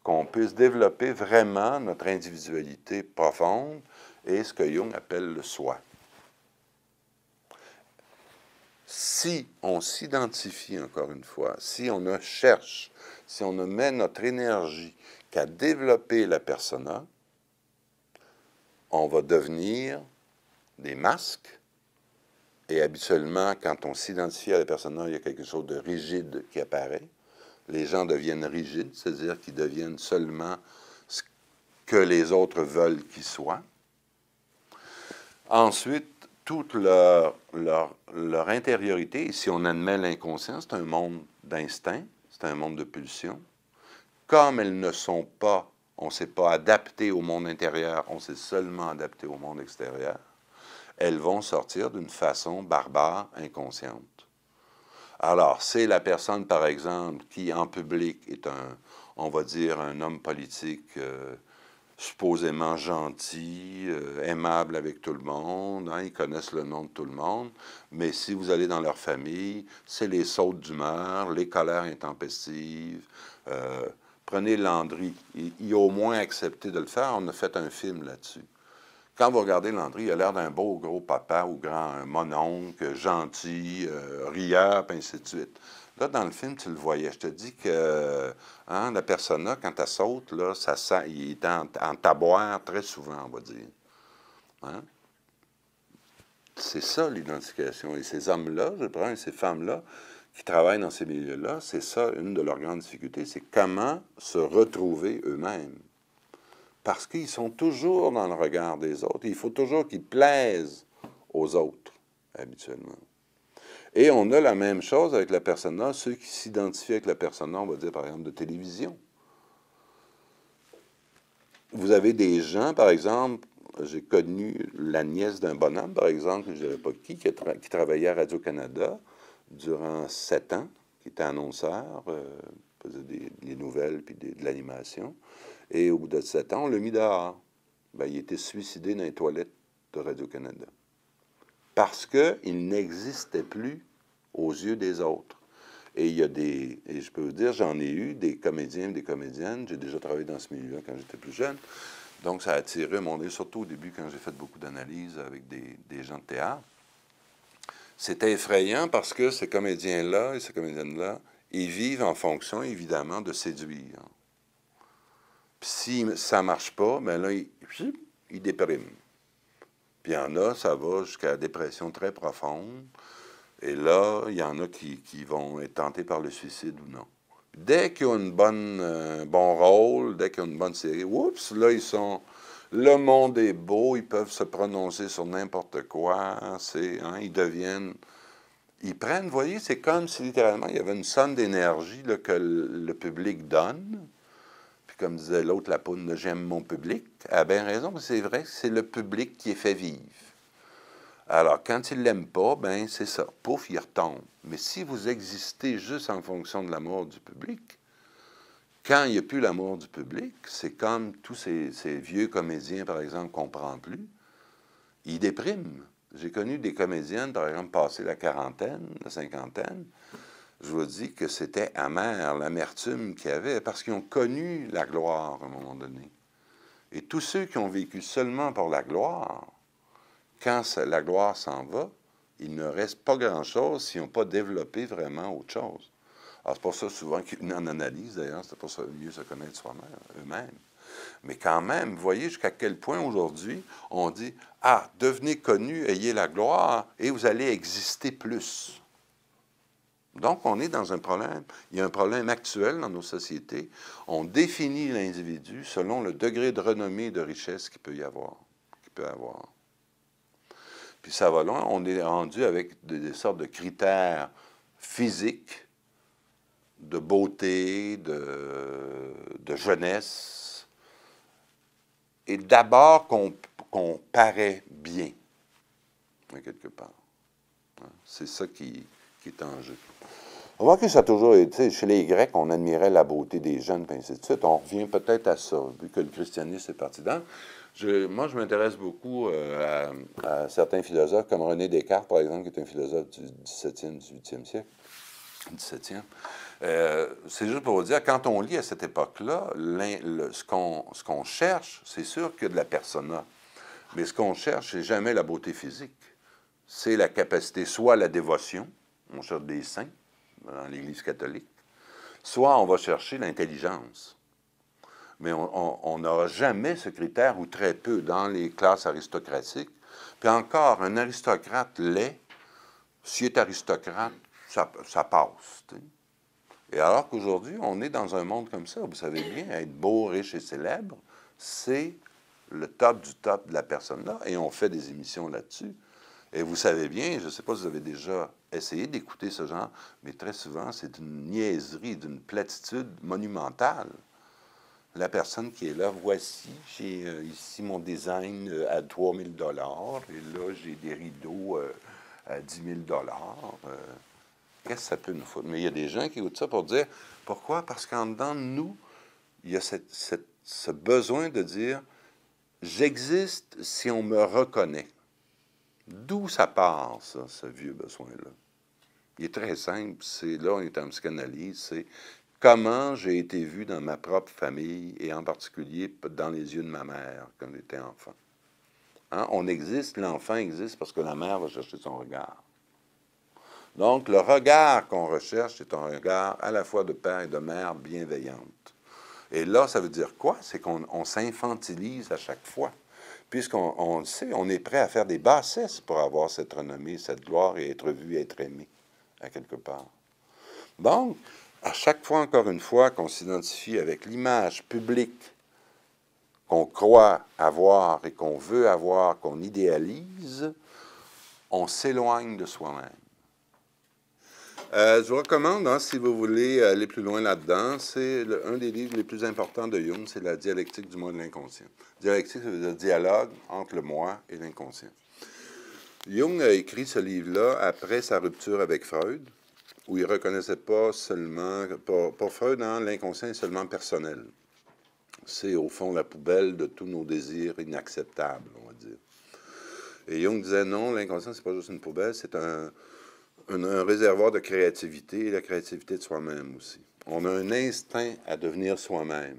qu'on puisse développer vraiment notre individualité profonde et ce que Jung appelle le soi. Si on s'identifie, encore une fois, si on ne cherche, si on ne met notre énergie qu'à développer la persona, on va devenir des masques. Et habituellement, quand on s'identifie à la persona, il y a quelque chose de rigide qui apparaît. Les gens deviennent rigides, c'est-à-dire qu'ils deviennent seulement ce que les autres veulent qu'ils soient. Ensuite, toute leur intériorité, et si on admet l'inconscient, c'est un monde d'instinct, c'est un monde de pulsion. Comme elles ne sont pas, on ne s'est pas adapté au monde intérieur, on s'est seulement adapté au monde extérieur, elles vont sortir d'une façon barbare, inconsciente. Alors, c'est la personne, par exemple, qui, en public, est on va dire, un homme politique supposément gentil, aimable avec tout le monde, hein, ils connaissent le nom de tout le monde, mais si vous allez dans leur famille, c'est les sautes d'humeur, les colères intempestives. Prenez Landry, il a au moins accepté de le faire, on a fait un film là-dessus. Quand vous regardez Landry, il a l'air d'un beau gros papa ou grand mononcle, gentil, rieur, puis ainsi de suite. Là, dans le film, tu le voyais. Je te dis que hein, la personne-là, quand elle saute, là, ça sent, il est en taboire très souvent, on va dire. Hein? C'est ça, l'identification. Et ces hommes-là, je prends, et ces femmes-là, qui travaillent dans ces milieux-là, c'est ça, une de leurs grandes difficultés, c'est comment se retrouver eux-mêmes. Parce qu'ils sont toujours dans le regard des autres. Il faut toujours qu'ils plaisent aux autres, habituellement. Et on a la même chose avec la persona, ceux qui s'identifient avec la persona, on va dire par exemple de télévision. Vous avez des gens, par exemple, j'ai connu la nièce d'un bonhomme, par exemple, je ne dirais pas qui travaillait à Radio-Canada durant 7 ans, qui était annonceur, faisait des nouvelles puis de l'animation. Et au bout de 7 ans, on l'a mis dehors. Ben, il était suicidé dans les toilettes de Radio-Canada. Parce qu'il n'existait plus aux yeux des autres. Et il y a et je peux vous dire, j'en ai eu des comédiens et des comédiennes. J'ai déjà travaillé dans ce milieu-là quand j'étais plus jeune. Donc, ça a attiré mon œil, surtout au début, quand j'ai fait beaucoup d'analyses avec des gens de théâtre. C'était effrayant parce que ces comédiens-là et ces comédiennes-là, ils vivent en fonction, évidemment, de séduire. Puis si ça ne marche pas, bien là, ils dépriment. Puis il y en a, ça va jusqu'à la dépression très profonde. Et là, il y en a qui vont être tentés par le suicide ou non. Dès qu'ils ont un bon rôle, dès qu'ils ont une bonne série, oups, là, ils sont... Le monde est beau, ils peuvent se prononcer sur n'importe quoi. Hein, ils deviennent... Ils prennent, vous voyez, c'est comme si littéralement, il y avait une somme d'énergie que le public donne. Puis comme disait l'autre, la poune, j'aime mon public. Elle a bien raison, c'est vrai que c'est le public qui est fait vivre. Alors, quand il ne l'aime pas, ben c'est ça. Pouf, il retombe. Mais si vous existez juste en fonction de l'amour du public, quand il n'y a plus l'amour du public, c'est comme tous ces vieux comédiens, par exemple, qu'on ne prend plus, ils dépriment. J'ai connu des comédiennes, par exemple, passées la quarantaine, la cinquantaine. Je vous dis que c'était amer, l'amertume qu'il y avait, parce qu'ils ont connu la gloire à un moment donné. Et tous ceux qui ont vécu seulement pour la gloire, quand la gloire s'en va, il ne reste pas grand-chose s'ils n'ont pas développé vraiment autre chose. Alors, c'est pour ça souvent qu'ils viennent en analyse, d'ailleurs, c'est pour ça mieux se connaître soi-même, eux-mêmes. Mais quand même, vous voyez jusqu'à quel point aujourd'hui, on dit « Ah, devenez connu, ayez la gloire, et vous allez exister plus. » Donc, on est dans un problème. Il y a un problème actuel dans nos sociétés. On définit l'individu selon le degré de renommée et de richesse qu'il peut y avoir. Puis ça va loin. On est rendu avec des sortes de critères physiques, de beauté, de jeunesse, et d'abord qu'on paraît bien, quelque part. C'est ça qui est en jeu. Remarquez, ça a toujours été, chez les Grecs, on admirait la beauté des jeunes, et ainsi de suite. On revient peut-être à ça, vu que le christianisme est parti dans. Moi, je m'intéresse beaucoup à certains philosophes, comme René Descartes, par exemple, qui est un philosophe du 17e, 18e siècle. 17e. C'est juste pour vous dire, quand on lit à cette époque-là, ce qu'on cherche, c'est sûr qu'il y a de la persona. Mais ce qu'on cherche, c'est jamais la beauté physique. C'est la capacité, soit la dévotion, on cherche des saints dans l'Église catholique, soit on va chercher l'intelligence. Mais on n'aura jamais ce critère, ou très peu, dans les classes aristocratiques. Puis encore, un aristocrate laid, s'il est aristocrate, ça passe. T'sais. Et alors qu'aujourd'hui, on est dans un monde comme ça. Vous savez bien, être beau, riche et célèbre, c'est le top du top de la personne-là. Et on fait des émissions là-dessus. Et vous savez bien, je ne sais pas si vous avez déjà essayé d'écouter ce genre, mais très souvent, c'est une niaiserie, d'une platitude monumentale. la personne qui est là, voici, j'ai ici mon design à 3 000 $, et là, j'ai des rideaux à 10 000 $. Qu'est-ce que ça peut nous foutre? Mais il y a des gens qui écoutent ça pour dire, pourquoi? Parce qu'en dedans de nous, il y a ce besoin de dire, j'existe si on me reconnaît. D'où ça part, ça, ce vieux besoin-là? Il est très simple, c'est là, on est en psychanalyse, c'est comment j'ai été vu dans ma propre famille, et en particulier dans les yeux de ma mère, quand j'étais enfant. Hein? On existe, l'enfant existe parce que la mère va chercher son regard. Donc, le regard qu'on recherche, c'est un regard à la fois de père et de mère bienveillante. Et là, ça veut dire quoi? C'est qu'on s'infantilise à chaque fois. Puisqu'on le sait, on est prêt à faire des bassesses pour avoir cette renommée, cette gloire et être vu, être aimé, à quelque part. Donc, à chaque fois, encore une fois, qu'on s'identifie avec l'image publique qu'on croit avoir et qu'on veut avoir, qu'on idéalise, on s'éloigne de soi-même. Je vous recommande, hein, si vous voulez aller plus loin là-dedans, c'est un des livres les plus importants de Jung, c'est la dialectique du moi et de l'inconscient. Dialectique, c'est le dialogue entre le moi et l'inconscient. Jung a écrit ce livre-là après sa rupture avec Freud, où il ne reconnaissait pas seulement, pour Freud, hein, l'inconscient est seulement personnel. C'est au fond la poubelle de tous nos désirs inacceptables, on va dire. Et Jung disait non, l'inconscient, c'est pas juste une poubelle, c'est un réservoir de créativité et la créativité de soi-même aussi. On a un instinct à devenir soi-même.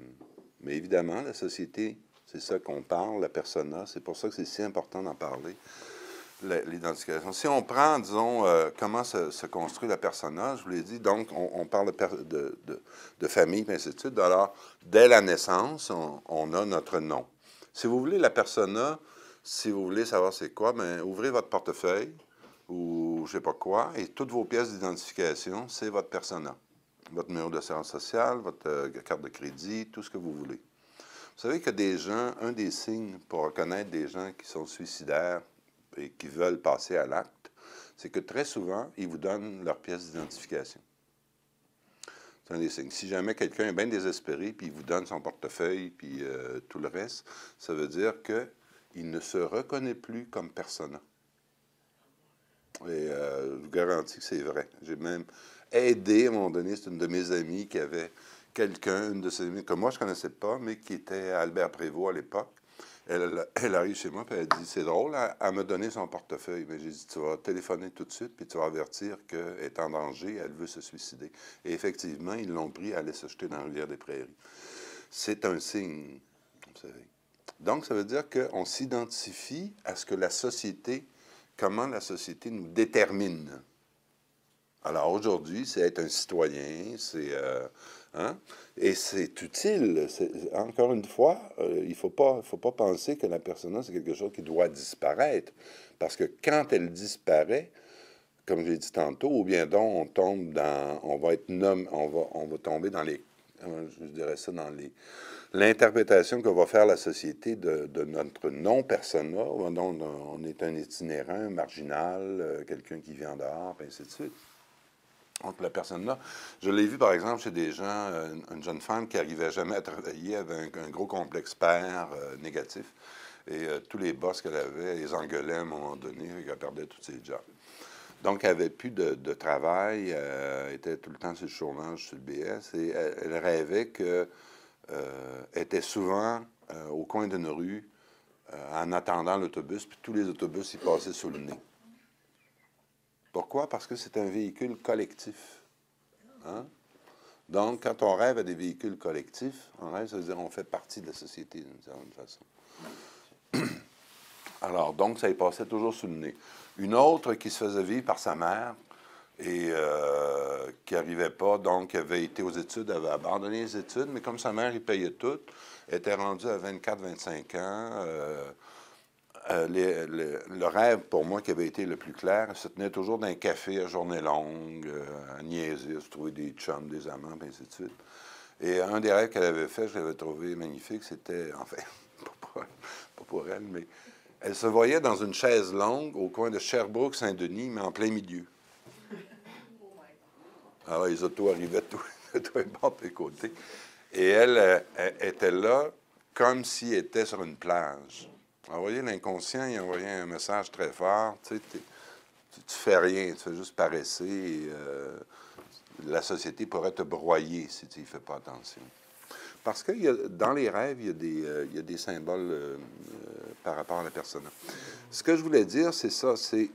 Mais évidemment, la société, c'est ça qu'on parle, la persona, c'est pour ça que c'est si important d'en parler, l'identification. Si on prend, disons, comment se construit la persona, je vous l'ai dit, donc on parle de famille, et ainsi de suite. Alors, dès la naissance, on a notre nom. Si vous voulez la persona, si vous voulez savoir c'est quoi, bien, ouvrez votre portefeuille, ou je ne sais pas quoi, et toutes vos pièces d'identification, c'est votre persona. Votre numéro d'assurance sociale, votre carte de crédit, tout ce que vous voulez. Vous savez que des gens, un des signes pour reconnaître des gens qui sont suicidaires et qui veulent passer à l'acte, c'est que très souvent, ils vous donnent leur pièce d'identification. C'est un des signes. Si jamais quelqu'un est bien désespéré, puis il vous donne son portefeuille, puis tout le reste, ça veut dire qu'il ne se reconnaît plus comme persona. Et je vous garantis que c'est vrai. J'ai même aidé, à un moment donné, c'est une de mes amies qui avait quelqu'un, une de ses amies, que moi je ne connaissais pas, mais qui était à Albert Prévost à l'époque. Elle arrive chez moi, puis elle dit, c'est drôle, elle m'a donné son portefeuille. Mais j'ai dit, tu vas téléphoner tout de suite, puis tu vas avertir qu'elle est en danger, elle veut se suicider. Et effectivement, ils l'ont pris à aller se jeter dans la rivière des Prairies. C'est un signe, vous savez. Donc, ça veut dire qu'on s'identifie à ce que la société, comment la société nous détermine. Alors aujourd'hui, c'est être un citoyen, c'est hein? Et c'est utile. Encore une fois, il ne faut pas penser que la persona, c'est quelque chose qui doit disparaître. Parce que quand elle disparaît, comme j'ai dit tantôt, ou bien donc on tombe dans, on va être on va tomber dans les, je dirais ça, dans l'interprétation que va faire la société de notre non-persona. On est un itinérant, un marginal, quelqu'un qui vit en dehors, et ainsi de suite. Donc, la personne-là, je l'ai vu, par exemple, chez des gens, une jeune femme qui n'arrivait jamais à travailler, avait un gros complexe père négatif, et tous les boss qu'elle avait, elle les engueulait à un moment donné, et elle perdait tous ses jobs. Donc, elle n'avait plus de travail, elle était tout le temps sur le chômage, sur le BS, et elle rêvait qu'elle était souvent au coin d'une rue, en attendant l'autobus, puis tous les autobus y passaient sous le nez. Pourquoi? Parce que c'est un véhicule collectif. Hein? Donc, quand on rêve à des véhicules collectifs, on rêve, ça veut dire qu'on fait partie de la société d'une certaine façon. Alors, donc, ça y passait toujours sous le nez. Une autre qui se faisait vivre par sa mère et qui n'arrivait pas, donc, qui avait été aux études, avait abandonné les études, mais comme sa mère, il payait tout, était rendue à 24-25 ans. Le rêve, pour moi, qui avait été le plus clair, se tenait toujours dans un café à journée longue, à niaiser, à se trouver des chums, des amants, et ainsi de suite. Et un des rêves qu'elle avait fait, je l'avais trouvé magnifique, c'était, enfin, pas pour elle, mais elle se voyait dans une chaise longue au coin de Sherbrooke-Saint-Denis, mais en plein milieu. Alors, les autos arrivaient de tous les bords de côtés. Et elle était là comme s'il était sur une plage. Alors, vous voyez, l'inconscient, il envoyait un message très fort. Tu sais, tu fais rien, tu fais juste paresser. Et, la société pourrait te broyer si tu n'y fais pas attention. Parce que dans les rêves, il y a des symboles par rapport à la personne. Ce que je voulais dire, c'est ça, c'est...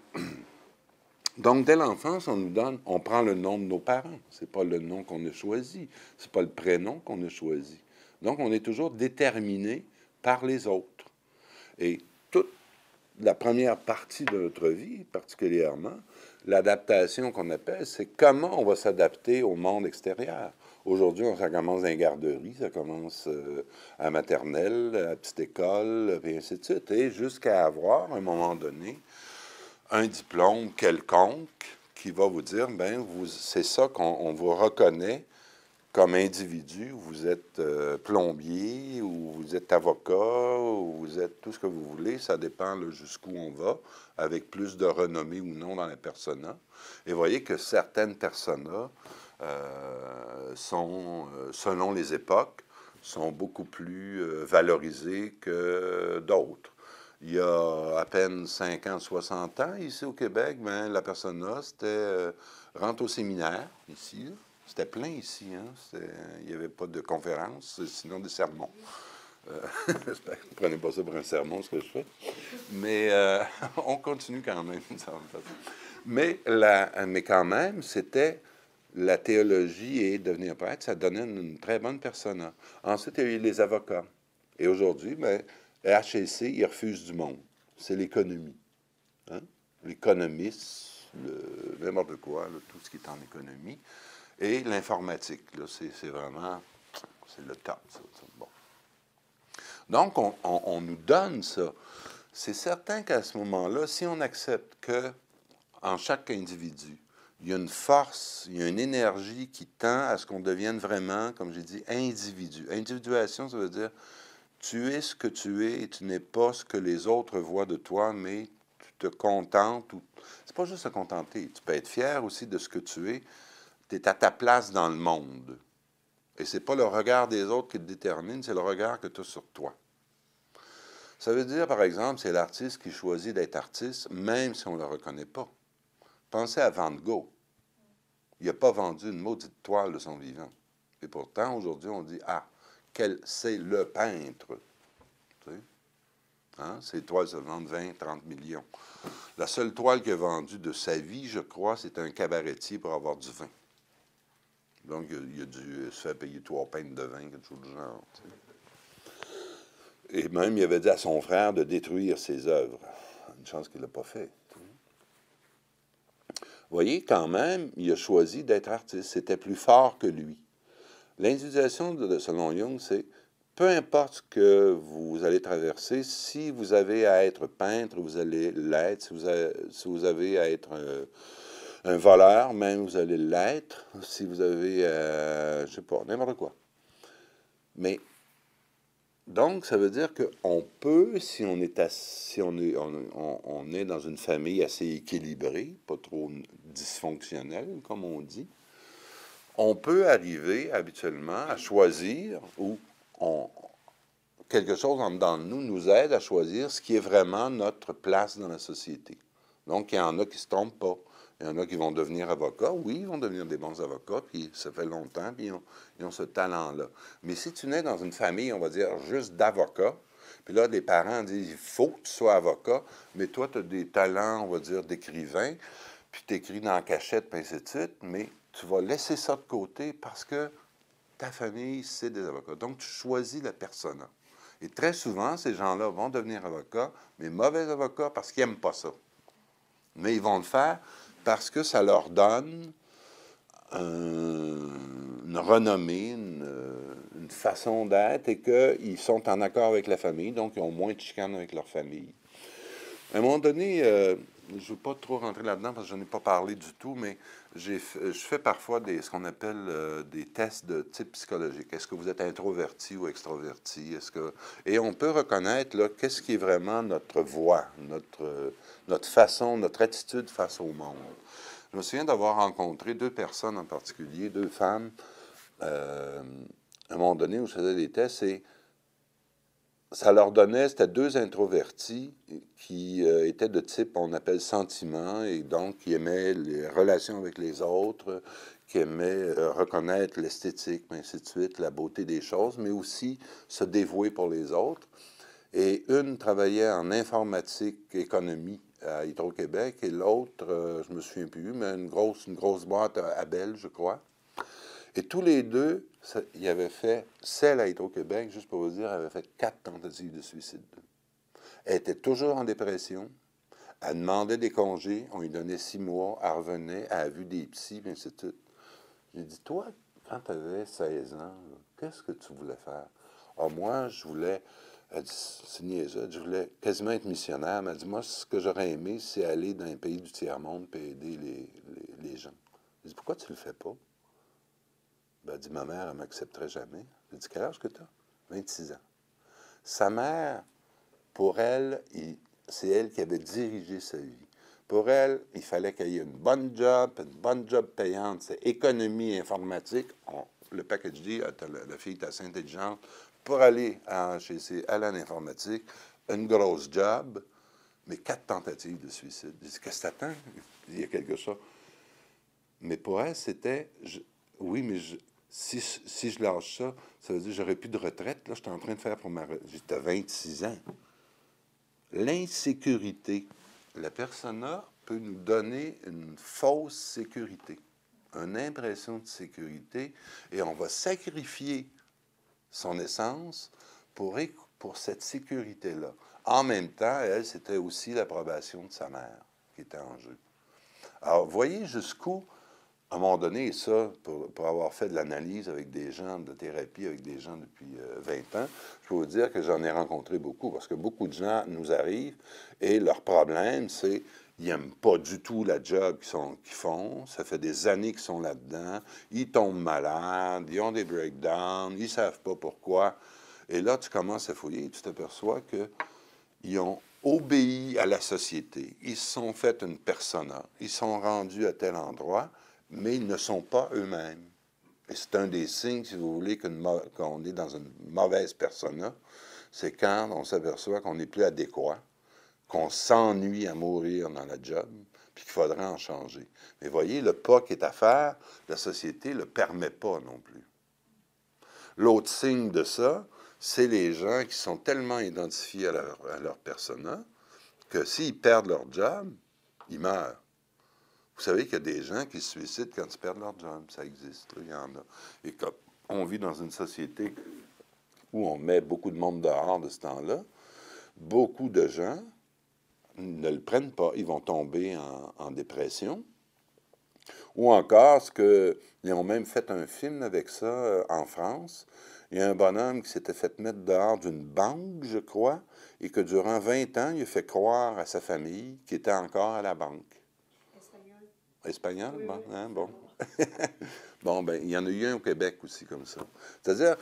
Donc, dès l'enfance, on prend le nom de nos parents. C'est pas le nom qu'on a choisi. C'est pas le prénom qu'on a choisi. Donc, on est toujours déterminé par les autres. Et toute la première partie de notre vie, particulièrement, l'adaptation qu'on appelle, c'est comment on va s'adapter au monde extérieur. Aujourd'hui, ça commence dans les garderies, ça commence à maternelle, à petite école, et ainsi de suite, et jusqu'à avoir, à un moment donné, un diplôme quelconque qui va vous dire, ben c'est ça qu'on vous reconnaît comme individu. Vous êtes plombier, ou vous êtes avocat, ou vous êtes tout ce que vous voulez. Ça dépend jusqu'où on va, avec plus de renommée ou non dans la persona. Et vous voyez que certaines personas sont, selon les époques, sont beaucoup plus valorisées que d'autres. Il y a à peine 50, 60 ans, ici au Québec, ben, la persona, c'était rentre au séminaire, ici. Là. C'était plein ici. Hein? Il n'y avait pas de conférences, sinon des sermons. J'espère que vous ne prenez pas ça pour un sermon, ce que je fais. Mais on continue quand même. Mais quand même, c'était la théologie et devenir prêtre, ça donnait une très bonne persona. Ensuite, il y a eu les avocats. Et aujourd'hui, ben, HEC, ils refusent du monde. C'est l'économie. Hein? L'économiste, n'importe quoi, là, tout ce qui est en économie. Et l'informatique, là, c'est vraiment, c'est le top, ça. Bon. Donc, on nous donne ça. C'est certain qu'à ce moment-là, si on accepte que en chaque individu, il y a une force, il y a une énergie qui tend à ce qu'on devienne vraiment, comme j'ai dit, individu. Individuation, ça veut dire tu es ce que tu es et tu n'es pas ce que les autres voient de toi, mais tu te contentes. C'est pas juste se contenter. Tu peux être fier aussi de ce que tu es. Tu es à ta place dans le monde. Et c'est pas le regard des autres qui te détermine, c'est le regard que tu as sur toi. Ça veut dire, par exemple, c'est l'artiste qui choisit d'être artiste, même si on ne le reconnaît pas. Pensez à Van Gogh. Il n'a pas vendu une maudite toile de son vivant. Et pourtant, aujourd'hui, on dit, ah, c'est le peintre. Tu sais? Hein? Ces toiles se vendent 20, 30 millions. La seule toile qu'il a vendue de sa vie, je crois, c'est un cabaretier pour avoir du vin. Donc, il a dû se faire payer 3 pintes de vin, quelque chose du genre. Tu sais. Et même, il avait dit à son frère de détruire ses œuvres. Une chance qu'il ne l'a pas fait. Vous voyez, quand même, il a choisi d'être artiste. C'était plus fort que lui. L'individuation, selon Jung, c'est peu importe ce que vous allez traverser, si vous avez à être peintre, vous allez l'être. Si vous avez à être un voleur, même, vous allez l'être. Si vous avez, je ne sais pas, n'importe quoi. Mais, donc, ça veut dire qu'on peut, si on est dans une famille assez équilibrée, pas trop dysfonctionnelle, comme on dit, on peut arriver habituellement à choisir ou quelque chose en dedans de nous aide à choisir ce qui est vraiment notre place dans la société. Donc, il y en a qui ne se trompent pas. Il y en a qui vont devenir avocats. Oui, ils vont devenir des bons avocats, puis ça fait longtemps, puis ils ont ce talent-là. Mais si tu nais dans une famille, on va dire, juste d'avocats, puis là, les parents disent, il faut que tu sois avocat, mais toi, tu as des talents, on va dire, d'écrivain, puis tu écris dans la cachette, puis ainsi de suite, mais tu vas laisser ça de côté parce que ta famille, c'est des avocats. Donc, tu choisis la personne. Et très souvent, ces gens-là vont devenir avocats, mais mauvais avocats parce qu'ils n'aiment pas ça. Mais ils vont le faire parce que ça leur donne une renommée, une façon d'être et qu'ils sont en accord avec la famille, donc ils ont moins de chicanes avec leur famille. À un moment donné, je ne veux pas trop rentrer là-dedans parce que je n'en ai pas parlé du tout, mais je fais parfois ce qu'on appelle des tests de type psychologique. Est-ce que vous êtes introverti ou extroverti? Et on peut reconnaître là, qu'est-ce qui est vraiment notre voix, notre façon, notre attitude face au monde. Je me souviens d'avoir rencontré 2 personnes en particulier, 2 femmes à un moment donné où je faisais des tests, ça leur donnait, c'était deux introvertis qui étaient de type, on appelle sentiment, et donc qui aimaient les relations avec les autres, qui aimaient reconnaître l'esthétique, ainsi de suite, la beauté des choses, mais aussi se dévouer pour les autres. Et une travaillait en informatique, économie à Hydro-Québec, et l'autre, je me souviens plus, mais une grosse boîte à Bell, je crois. Et tous les deux, ils avaient fait, celle à Hydro-Québec, juste pour vous dire, avait fait 4 tentatives de suicide. Elle était toujours en dépression. Elle demandait des congés. On lui donnait 6 mois. Elle revenait. Elle a vu des psys, puis ainsi de suite. J'ai dit, toi, quand tu avais 16 ans, qu'est-ce que tu voulais faire? Ah, moi, je voulais, elle dit, c'est niaiseux, je voulais quasiment être missionnaire. Elle dit, moi, ce que j'aurais aimé, c'est aller dans un pays du tiers-monde et aider les gens. J'ai dit, pourquoi tu le fais pas? Ben, elle dit, ma mère, elle ne m'accepterait jamais. J'ai dit, quel âge que tu as? 26 ans. Sa mère, pour elle, c'est elle qui avait dirigé sa vie. Pour elle, il fallait qu'elle ait une bonne job payante, c'est économie informatique. Le package dit, la fille est assez intelligente, pour aller chez Alan Informatique, une grosse job, mais 4 tentatives de suicide. Je dis, qu'est-ce que t'attends? Il y a quelque chose. Mais pour elle, c'était, oui, mais si je lâche ça, ça veut dire que j'aurais plus de retraite. Là, j'étais en train de faire pour ma retraite. J'étais 26 ans. L'insécurité. La persona peut nous donner une fausse sécurité, une impression de sécurité, et on va sacrifier son essence pour cette sécurité-là. En même temps, elle, c'était aussi l'approbation de sa mère qui était en jeu. Alors, voyez jusqu'où, à un moment donné, et ça, pour avoir fait de l'analyse avec des gens, de thérapie avec des gens depuis 20 ans, je peux vous dire que j'en ai rencontré beaucoup, parce que beaucoup de gens nous arrivent et leur problème, c'est qu'ils n'aiment pas du tout la job qu'ils font, ça fait des années qu'ils sont là-dedans, ils tombent malades, ils ont des breakdowns, ils ne savent pas pourquoi. Et là, tu commences à fouiller et tu t'aperçois qu'ils ont obéi à la société, ils se sont fait une persona, ils sont rendus à tel endroit, mais ils ne sont pas eux-mêmes. Et c'est un des signes, si vous voulez, qu'on est dans une mauvaise persona, c'est quand on s'aperçoit qu'on n'est plus adéquat, qu'on s'ennuie à mourir dans la job, puis qu'il faudrait en changer. Mais voyez, le pas qui est à faire, la société ne le permet pas non plus. L'autre signe de ça, c'est les gens qui sont tellement identifiés à leur persona que s'ils perdent leur job, ils meurent. Vous savez qu'il y a des gens qui se suicident quand ils perdent leur job. Ça existe, là, il y en a. Et comme on vit dans une société où on met beaucoup de monde dehors de ce temps-là, beaucoup de gens ne le prennent pas. Ils vont tomber en dépression. Ou encore, ils ont même fait un film avec ça en France. Il y a un bonhomme qui s'était fait mettre dehors d'une banque, je crois, et que durant 20 ans, il a fait croire à sa famille qu'il était encore à la banque. Espagnol? Oui, bon, oui, hein, bon. Bon, ben, il y en a eu un au Québec aussi comme ça. C'est-à-dire,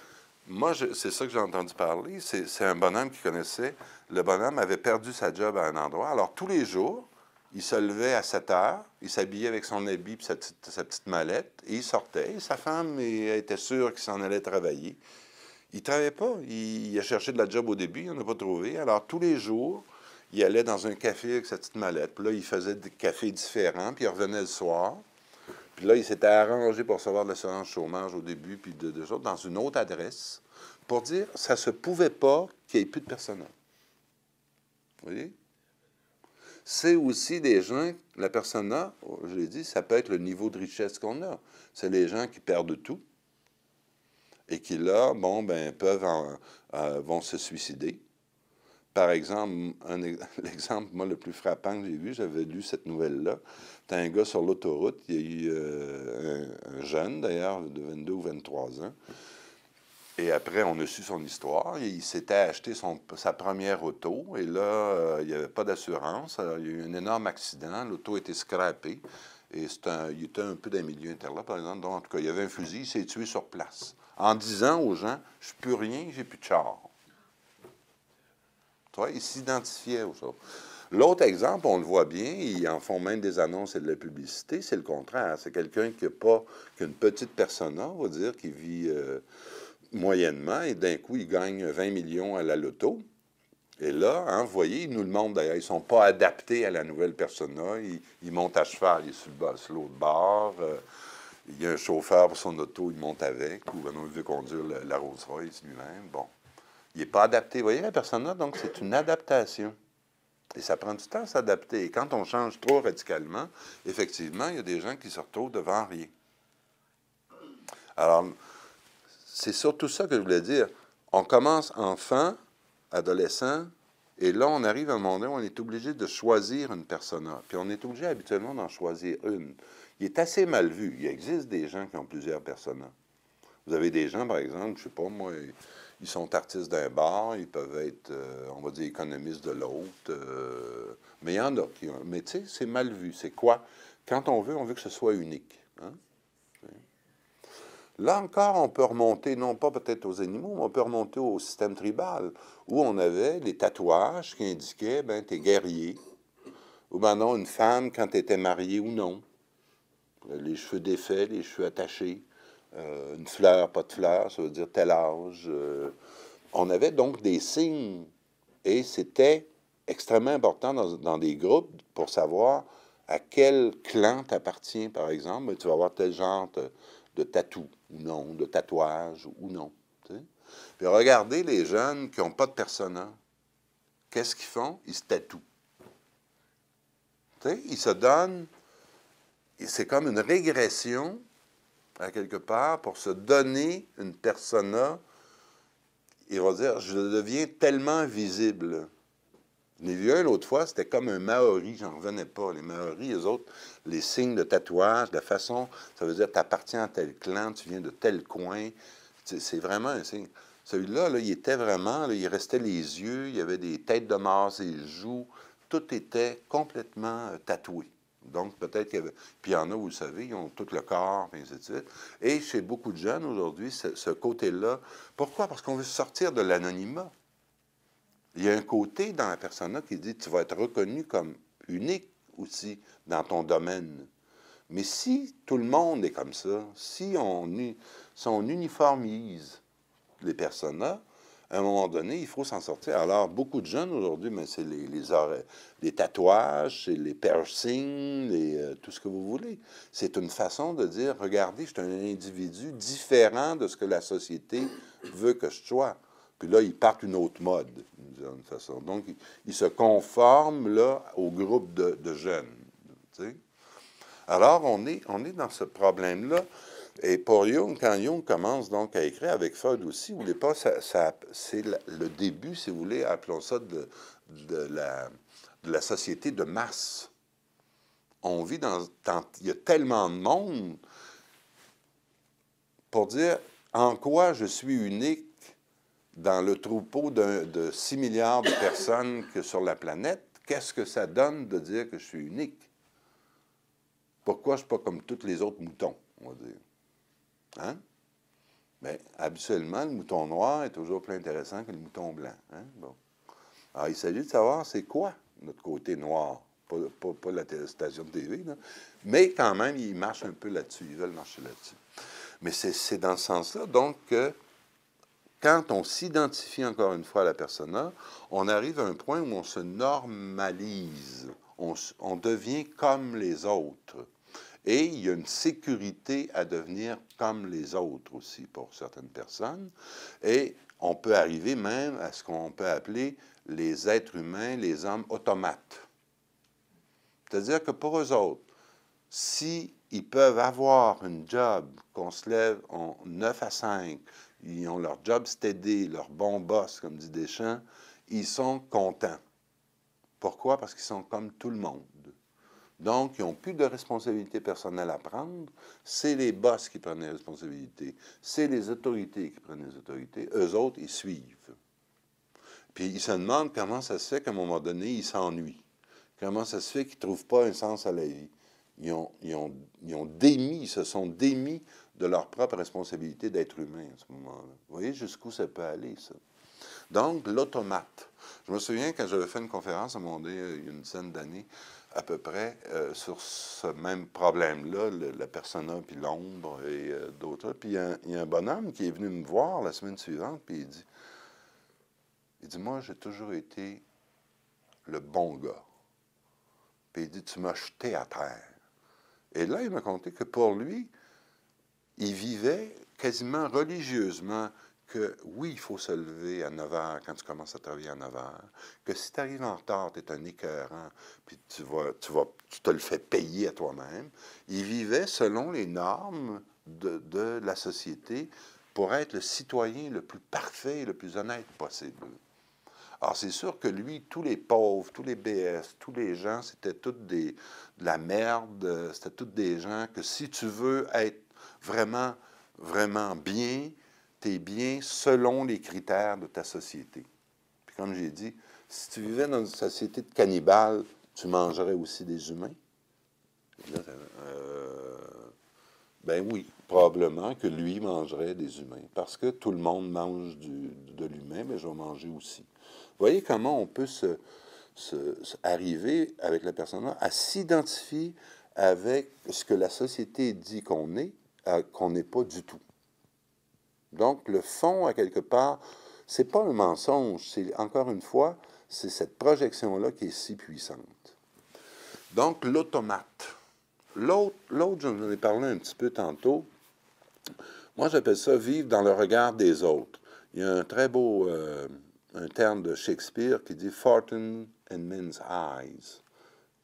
moi, c'est ça que j'ai entendu parler. C'est un bonhomme qui connaissait. Le bonhomme avait perdu sa job à un endroit. Alors, tous les jours, il se levait à 7 heures, il s'habillait avec son habit et sa petite mallette, et il sortait. Et sa femme était sûre qu'il s'en allait travailler. Il ne travaillait pas. Il a cherché de la job au début, il n'en a pas trouvé. Alors, tous les jours, il allait dans un café avec sa petite mallette. Puis là, il faisait des cafés différents, puis il revenait le soir. Puis là, il s'était arrangé pour recevoir de l'assurance chômage au début, puis de deux autres, dans une autre adresse, pour dire ça se pouvait pas qu'il n'y ait plus de personnel. Vous voyez? C'est aussi des gens, la persona, je l'ai dit, ça peut être le niveau de richesse qu'on a. C'est les gens qui perdent tout et qui, là, bon, ben, vont se suicider. Par exemple, l'exemple, moi, le plus frappant que j'ai vu, j'avais lu cette nouvelle-là. T'as un gars sur l'autoroute, il y a eu un jeune, d'ailleurs, de 22 ou 23 ans. Et après, on a su son histoire. Il s'était acheté sa première auto, et là, il n'y avait pas d'assurance. Alors, il y a eu un énorme accident. L'auto a été scrappée. Et il était un peu d'un milieu interlope, par exemple. Donc, en tout cas, il y avait un fusil, il s'est tué sur place. En disant aux gens, je ne peux rien, j'ai plus de char. Il s'identifiait aux choses. L'autre exemple, on le voit bien, ils en font même des annonces et de la publicité, c'est le contraire. C'est quelqu'un qui a une petite persona, on va dire, qui vit moyennement, et d'un coup, ils gagnent 20 millions à la loto. Et là, hein, vous voyez, ils nous le montrent d'ailleurs, ils ne sont pas adaptés à la nouvelle persona. Ils montent à cheval, il est sur l'autre bord. Il y a un chauffeur pour son auto, il monte avec. Ou ben non, il veut conduire la Rolls-Royce lui-même. Bon. Il n'est pas adapté. Vous voyez, la persona, donc, c'est une adaptation. Et ça prend du temps à s'adapter. Et quand on change trop radicalement, effectivement, il y a des gens qui se retrouvent devant rien. Alors, c'est surtout ça que je voulais dire. On commence enfant, adolescent, et là, on arrive à un moment donné où on est obligé de choisir une persona. Puis on est obligé habituellement d'en choisir une. Il est assez mal vu. Il existe des gens qui ont plusieurs personas. Vous avez des gens, par exemple, je ne sais pas, moi, ils sont artistes d'un bar, ils peuvent être, on va dire, économistes de l'autre. Mais il y en a qui ont. Mais tu sais, c'est mal vu. C'est quoi? Quand on veut que ce soit unique. Hein? Là encore, on peut remonter, non pas peut-être aux animaux, mais on peut remonter au système tribal, où on avait les tatouages qui indiquaient, ben, t'es guerrier, ou ben non, une femme quand t'étais mariée ou non, les cheveux défaits, les cheveux attachés, une fleur, pas de fleur, ça veut dire tel âge. On avait donc des signes, et c'était extrêmement important dans des groupes pour savoir à quel clan t'appartiens, par exemple. Tu vas avoir tel genre de tatou ou non, de tatouage ou non. Tu sais. Puis regardez les jeunes qui n'ont pas de persona. Qu'est-ce qu'ils font? Ils se tatouent. Tu sais, ils se donnent. C'est comme une régression, à quelque part, pour se donner une persona. Il va dire, je deviens tellement visible. J'en ai vu un l'autre fois, c'était comme un Maori, j'en revenais pas. Les Maoris, eux autres, les signes de tatouage, la façon, ça veut dire tu appartiens à tel clan, tu viens de tel coin. C'est vraiment un signe. Celui-là, là, il était vraiment, là, il restait les yeux, il y avait des têtes de mort, ses joues, tout était complètement tatoué. Donc, peut-être qu'il y avait. Puis il y en a, vous le savez, ils ont tout le corps, et ainsi de suite. Et chez beaucoup de jeunes aujourd'hui, ce côté-là. Pourquoi? Parce qu'on veut sortir de l'anonymat. Il y a un côté dans la persona qui dit tu vas être reconnu comme unique aussi dans ton domaine. Mais si tout le monde est comme ça, si on uniformise les personas, à un moment donné, il faut s'en sortir. Alors, beaucoup de jeunes aujourd'hui, mais c'est les tatouages, c'est les piercings, tout ce que vous voulez. C'est une façon de dire, regardez, je suis un individu différent de ce que la société veut que je sois. Puis là, ils partent une autre mode, d'une façon. Donc, ils se conforment là au groupe de jeunes. Tu sais? Alors, on est dans ce problème-là. Et pour Jung, quand Jung commence donc à écrire avec Freud aussi, vous voulez pas, c'est le début, si vous voulez, appelons ça de la société de masse. On vit il y a tellement de monde pour dire en quoi je suis unique dans le troupeau de 6 milliards de personnes que sur la planète. Qu'est-ce que ça donne de dire que je suis unique? Pourquoi je ne suis pas comme tous les autres moutons, on va dire? Hein? Bien, habituellement, le mouton noir est toujours plus intéressant que le mouton blanc. Hein? Bon. Alors, il s'agit de savoir c'est quoi notre côté noir. Pas la station de TV, là. Mais quand même, ils marchent un peu là-dessus. Ils veulent marcher là-dessus. Mais c'est dans ce sens-là, donc, que quand on s'identifie encore une fois à la persona, on arrive à un point où on se normalise. On devient comme les autres. Et il y a une sécurité à devenir comme les autres aussi pour certaines personnes. Et on peut arriver même à ce qu'on peut appeler les êtres humains, les hommes automates. C'est-à-dire que pour eux autres, si ils peuvent avoir une job, qu'on se lève en 9 à 5, ils ont leur job steady, leur bon boss, comme dit Deschamps, ils sont contents. Pourquoi? Parce qu'ils sont comme tout le monde. Donc, ils n'ont plus de responsabilité personnelle à prendre. C'est les boss qui prennent les responsabilités. C'est les autorités qui prennent les autorités. Eux autres, ils suivent. Puis, ils se demandent comment ça se fait qu'à un moment donné, ils s'ennuient. Comment ça se fait qu'ils ne trouvent pas un sens à la vie. Ils se sont démis de leur propre responsabilité d'être humain à ce moment-là. Vous voyez jusqu'où ça peut aller, ça? Donc, l'automate. Je me souviens quand j'avais fait une conférence à Mondé il y a une dizaine d'années, à peu près, sur ce même problème-là, la persona puis l'ombre et d'autres. Puis il y a un bonhomme qui est venu me voir la semaine suivante, puis il dit, moi, j'ai toujours été le bon gars. Puis il dit, tu m'as jeté à terre. Et là, il m'a conté que pour lui, il vivait quasiment religieusement que oui, il faut se lever à 9 heures quand tu commences à travailler à 9 heures, que si tu arrives en retard, tu es un écœurant, puis tu te le fais payer à toi-même. Il vivait selon les normes de la société pour être le citoyen le plus parfait et le plus honnête possible. Alors, c'est sûr que lui, tous les pauvres, tous les BS, tous les gens, c'était de la merde, c'était tous des gens que si tu veux être vraiment, vraiment bien, tu es bien selon les critères de ta société. Puis comme j'ai dit, si tu vivais dans une société de cannibales, tu mangerais aussi des humains. Là, ben oui, probablement que lui mangerait des humains, parce que tout le monde mange de l'humain, mais je vais manger aussi. Vous voyez comment on peut arriver avec la personne à s'identifier avec ce que la société dit qu'on est, qu'on n'est pas du tout. Donc, le fond, à quelque part, c'est pas un mensonge, c'est, encore une fois, c'est cette projection-là qui est si puissante. Donc, l'automate. L'autre, je vous en ai parlé un petit peu tantôt. Moi, j'appelle ça vivre dans le regard des autres. Il y a un très beau un terme de Shakespeare qui dit Fortune in men's eyes.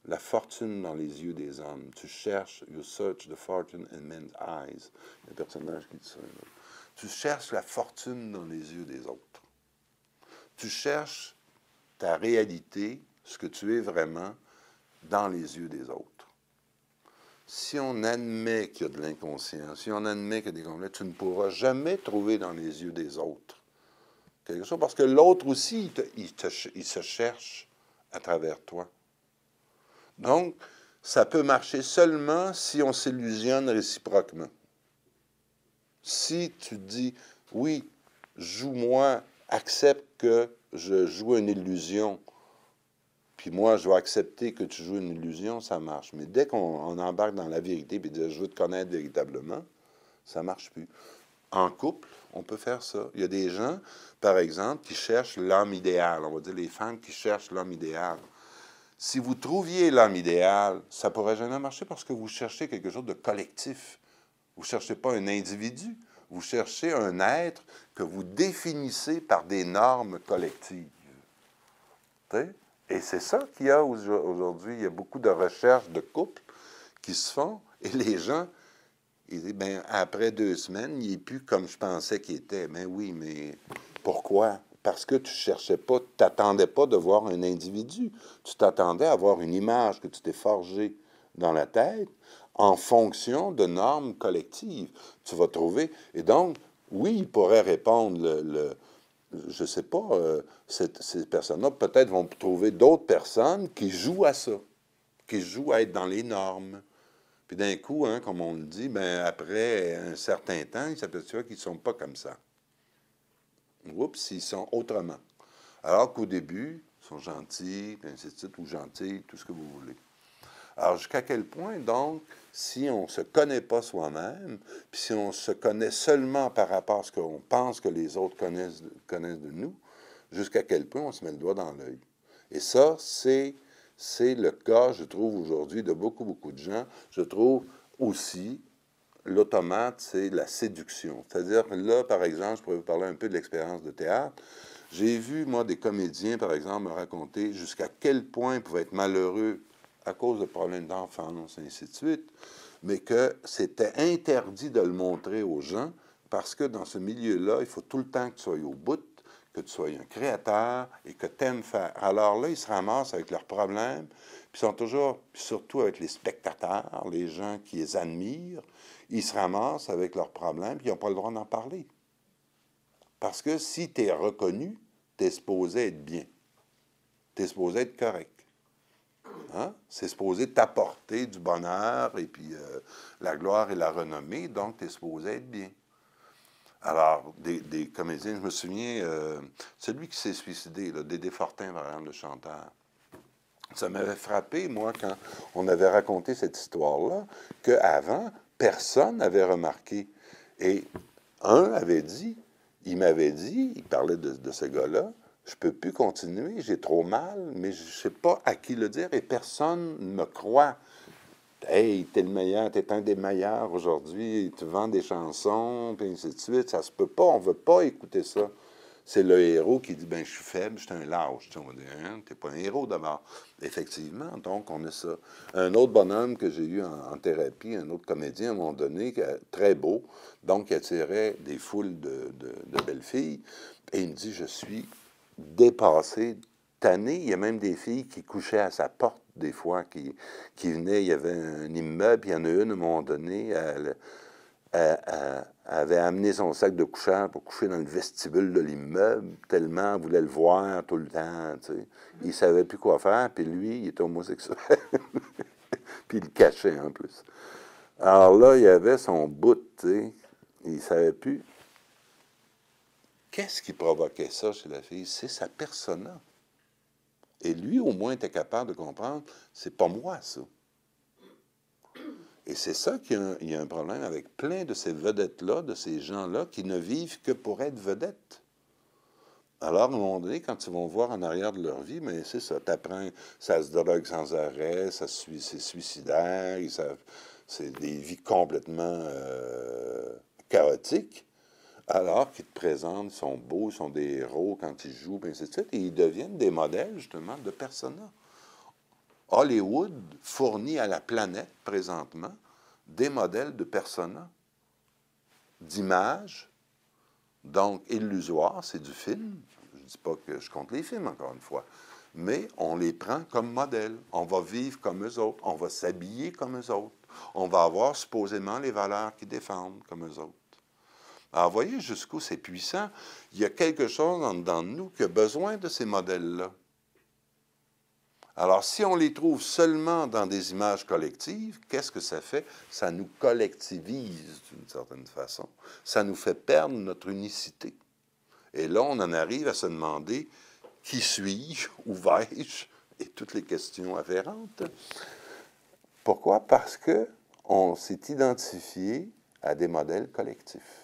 La fortune dans les yeux des hommes. Tu cherches, you search the fortune in men's eyes. Il y a un personnage qui dit ça. Là. Tu cherches la fortune dans les yeux des autres. Tu cherches ta réalité, ce que tu es vraiment, dans les yeux des autres. Si on admet qu'il y a de l'inconscient, si on admet qu'il y a des complexes, tu ne pourras jamais trouver dans les yeux des autres quelque chose, parce que l'autre aussi, il se cherche à travers toi. Donc, ça peut marcher seulement si on s'illusionne réciproquement. Si tu dis, oui, joue-moi, accepte que je joue une illusion, puis moi, je vais accepter que tu joues une illusion, ça marche. Mais dès qu'on embarque dans la vérité et dire, je veux te connaître véritablement, ça ne marche plus. En couple, on peut faire ça. Il y a des gens, par exemple, qui cherchent l'homme idéal. On va dire les femmes qui cherchent l'homme idéal. Si vous trouviez l'homme idéal, ça ne pourrait jamais marcher parce que vous cherchez quelque chose de collectif. Vous ne cherchez pas un individu. Vous cherchez un être que vous définissez par des normes collectives. T'sais? Et c'est ça qu'il y a aujourd'hui. Il y a beaucoup de recherches de couples qui se font et les gens, ils disent, bien, après 2 semaines, il n'est plus comme je pensais qu'il était. Ben oui, mais pourquoi? Parce que tu ne cherchais pas, tu t'attendais pas de voir un individu. Tu t'attendais à voir une image que tu t'es forgée dans la tête en fonction de normes collectives. Tu vas trouver. Et donc, oui, il pourrait répondre je ne sais pas, ces personnes-là peut-être vont trouver d'autres personnes qui jouent à ça, qui jouent à être dans les normes. Puis d'un coup, hein, comme on le dit, ben, après un certain temps, ils s'aperçoivent qu'ils ne sont pas comme ça. Oups, ils sont autrement. Alors qu'au début, ils sont gentils, puis ainsi de suite, ou gentils, tout ce que vous voulez. Alors, jusqu'à quel point, donc, si on ne se connaît pas soi-même, puis si on se connaît seulement par rapport à ce qu'on pense que les autres connaissent de nous, jusqu'à quel point on se met le doigt dans l'œil. Et ça, c'est le cas, je trouve, aujourd'hui, de beaucoup, beaucoup de gens. Je trouve aussi, l'automate, c'est la séduction. C'est-à-dire que là, par exemple, je pourrais vous parler un peu de l'expérience de théâtre. J'ai vu, moi, des comédiens, par exemple, me raconter jusqu'à quel point ils pouvaient être malheureux à cause de problèmes d'enfance, et ainsi de suite, mais que c'était interdit de le montrer aux gens parce que dans ce milieu-là, il faut tout le temps que tu sois au bout, que tu sois un créateur et que tu aimes faire. Alors là, ils se ramassent avec leurs problèmes, puis ils sont toujours, surtout avec les spectateurs, les gens qui les admirent, ils se ramassent avec leurs problèmes, puis ils n'ont pas le droit d'en parler. Parce que si tu es reconnu, tu es supposé être bien. Tu es supposé être correct. Hein? C'est supposé t'apporter du bonheur et puis la gloire et la renommée, donc tu es supposé être bien. Alors, des comédiens, je me souviens, celui qui s'est suicidé, là, Dédé Fortin, par exemple, le chanteur. Ça m'avait frappé, moi, quand on avait raconté cette histoire-là, qu'avant, personne n'avait remarqué. Et un avait dit, il m'avait dit, il parlait de ce gars-là, je peux plus continuer, j'ai trop mal, mais je sais pas à qui le dire et personne ne me croit. Hey, t'es le meilleur, t'es un des meilleurs aujourd'hui, tu vends des chansons, puis ainsi de suite. Ça se peut pas, on veut pas écouter ça. C'est le héros qui dit, ben, je suis faible, je suis un lâche. On va dire, hein, t'es pas un héros d'abord. Effectivement, donc, on a ça. Un autre bonhomme que j'ai eu en thérapie, un autre comédien, à un moment donné, très beau, donc, qui attirait des foules de belles filles, et il me dit, je suis dépassé, tanné. Il y a même des filles qui couchaient à sa porte, des fois, qui venaient, il y avait un immeuble, puis il y en a une, à un moment donné, elle avait amené son sac de couchage pour coucher dans le vestibule de l'immeuble, tellement elle voulait le voir tout le temps, tu sais. Il savait plus quoi faire, puis lui, il était homosexuel. Puis il le cachait, en plus. Alors là, il y avait son bout, tu sais. Il savait plus. Qu'est-ce qui provoquait ça chez la fille? C'est sa persona. Et lui, au moins, était capable de comprendre, c'est pas moi, ça. Et c'est ça qu'il y a un problème avec plein de ces vedettes-là, de ces gens-là, qui ne vivent que pour être vedettes. Alors, à un moment donné, quand ils vont voir en arrière de leur vie, mais c'est ça, t'apprends, ça se drogue sans arrêt, c'est suicidaire, c'est des vies complètement chaotiques, alors qu'ils te présentent, ils sont beaux, ils sont des héros quand ils jouent, et ainsi de suite, et ils deviennent des modèles, justement, de personas. Hollywood fournit à la planète, présentement, des modèles de personas, d'images, donc illusoires, c'est du film. Je ne dis pas que je compte les films, encore une fois, mais on les prend comme modèles. On va vivre comme eux autres, on va s'habiller comme eux autres, on va avoir supposément les valeurs qu'ils défendent comme eux autres. Alors, voyez jusqu'où c'est puissant. Il y a quelque chose dans nous qui a besoin de ces modèles-là. Alors, si on les trouve seulement dans des images collectives, qu'est-ce que ça fait? Ça nous collectivise d'une certaine façon. Ça nous fait perdre notre unicité. Et là, on en arrive à se demander qui suis-je, où vais-je, et toutes les questions afférentes. Pourquoi? Parce que on s'est identifié à des modèles collectifs.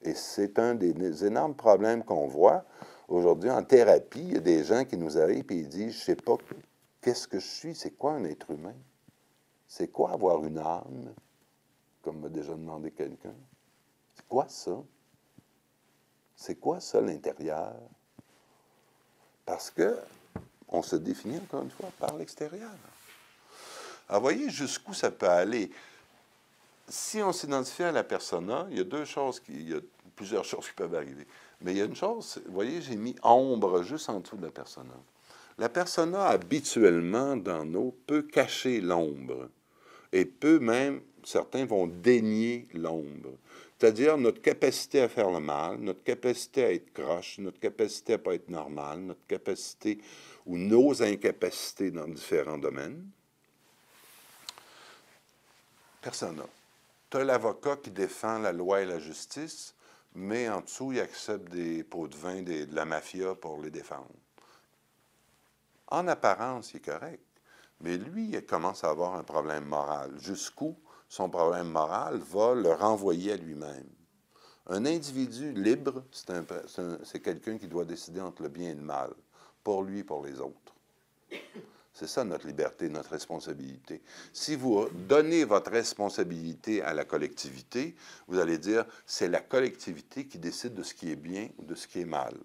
Et c'est un des énormes problèmes qu'on voit aujourd'hui en thérapie. Il y a des gens qui nous arrivent et ils disent, je ne sais pas qu'est-ce que je suis, c'est quoi un être humain? C'est quoi avoir une âme? Comme m'a déjà demandé quelqu'un. C'est quoi ça? C'est quoi ça, l'intérieur? Parce que on se définit, encore une fois, par l'extérieur. Alors, voyez jusqu'où ça peut aller. Si on s'identifie à la persona, il y a il y a plusieurs choses qui peuvent arriver. Mais il y a une chose, vous voyez, j'ai mis ombre juste en dessous de la persona. La persona, habituellement, dans nos, peut cacher l'ombre. Et peut même, certains vont dénier l'ombre. C'est-à-dire notre capacité à faire le mal, notre capacité à être croche, notre capacité à ne pas être normal, notre capacité ou nos incapacités dans différents domaines. Persona. Tu as l'avocat qui défend la loi et la justice, mais en dessous, il accepte des pots de vin de la mafia pour les défendre. En apparence, il est correct. Mais lui, il commence à avoir un problème moral. Jusqu'où son problème moral va le renvoyer à lui-même. Un individu libre, c'est quelqu'un qui doit décider entre le bien et le mal, pour lui et pour les autres. C'est ça notre liberté, notre responsabilité. Si vous donnez votre responsabilité à la collectivité, vous allez dire, c'est la collectivité qui décide de ce qui est bien ou de ce qui est mal.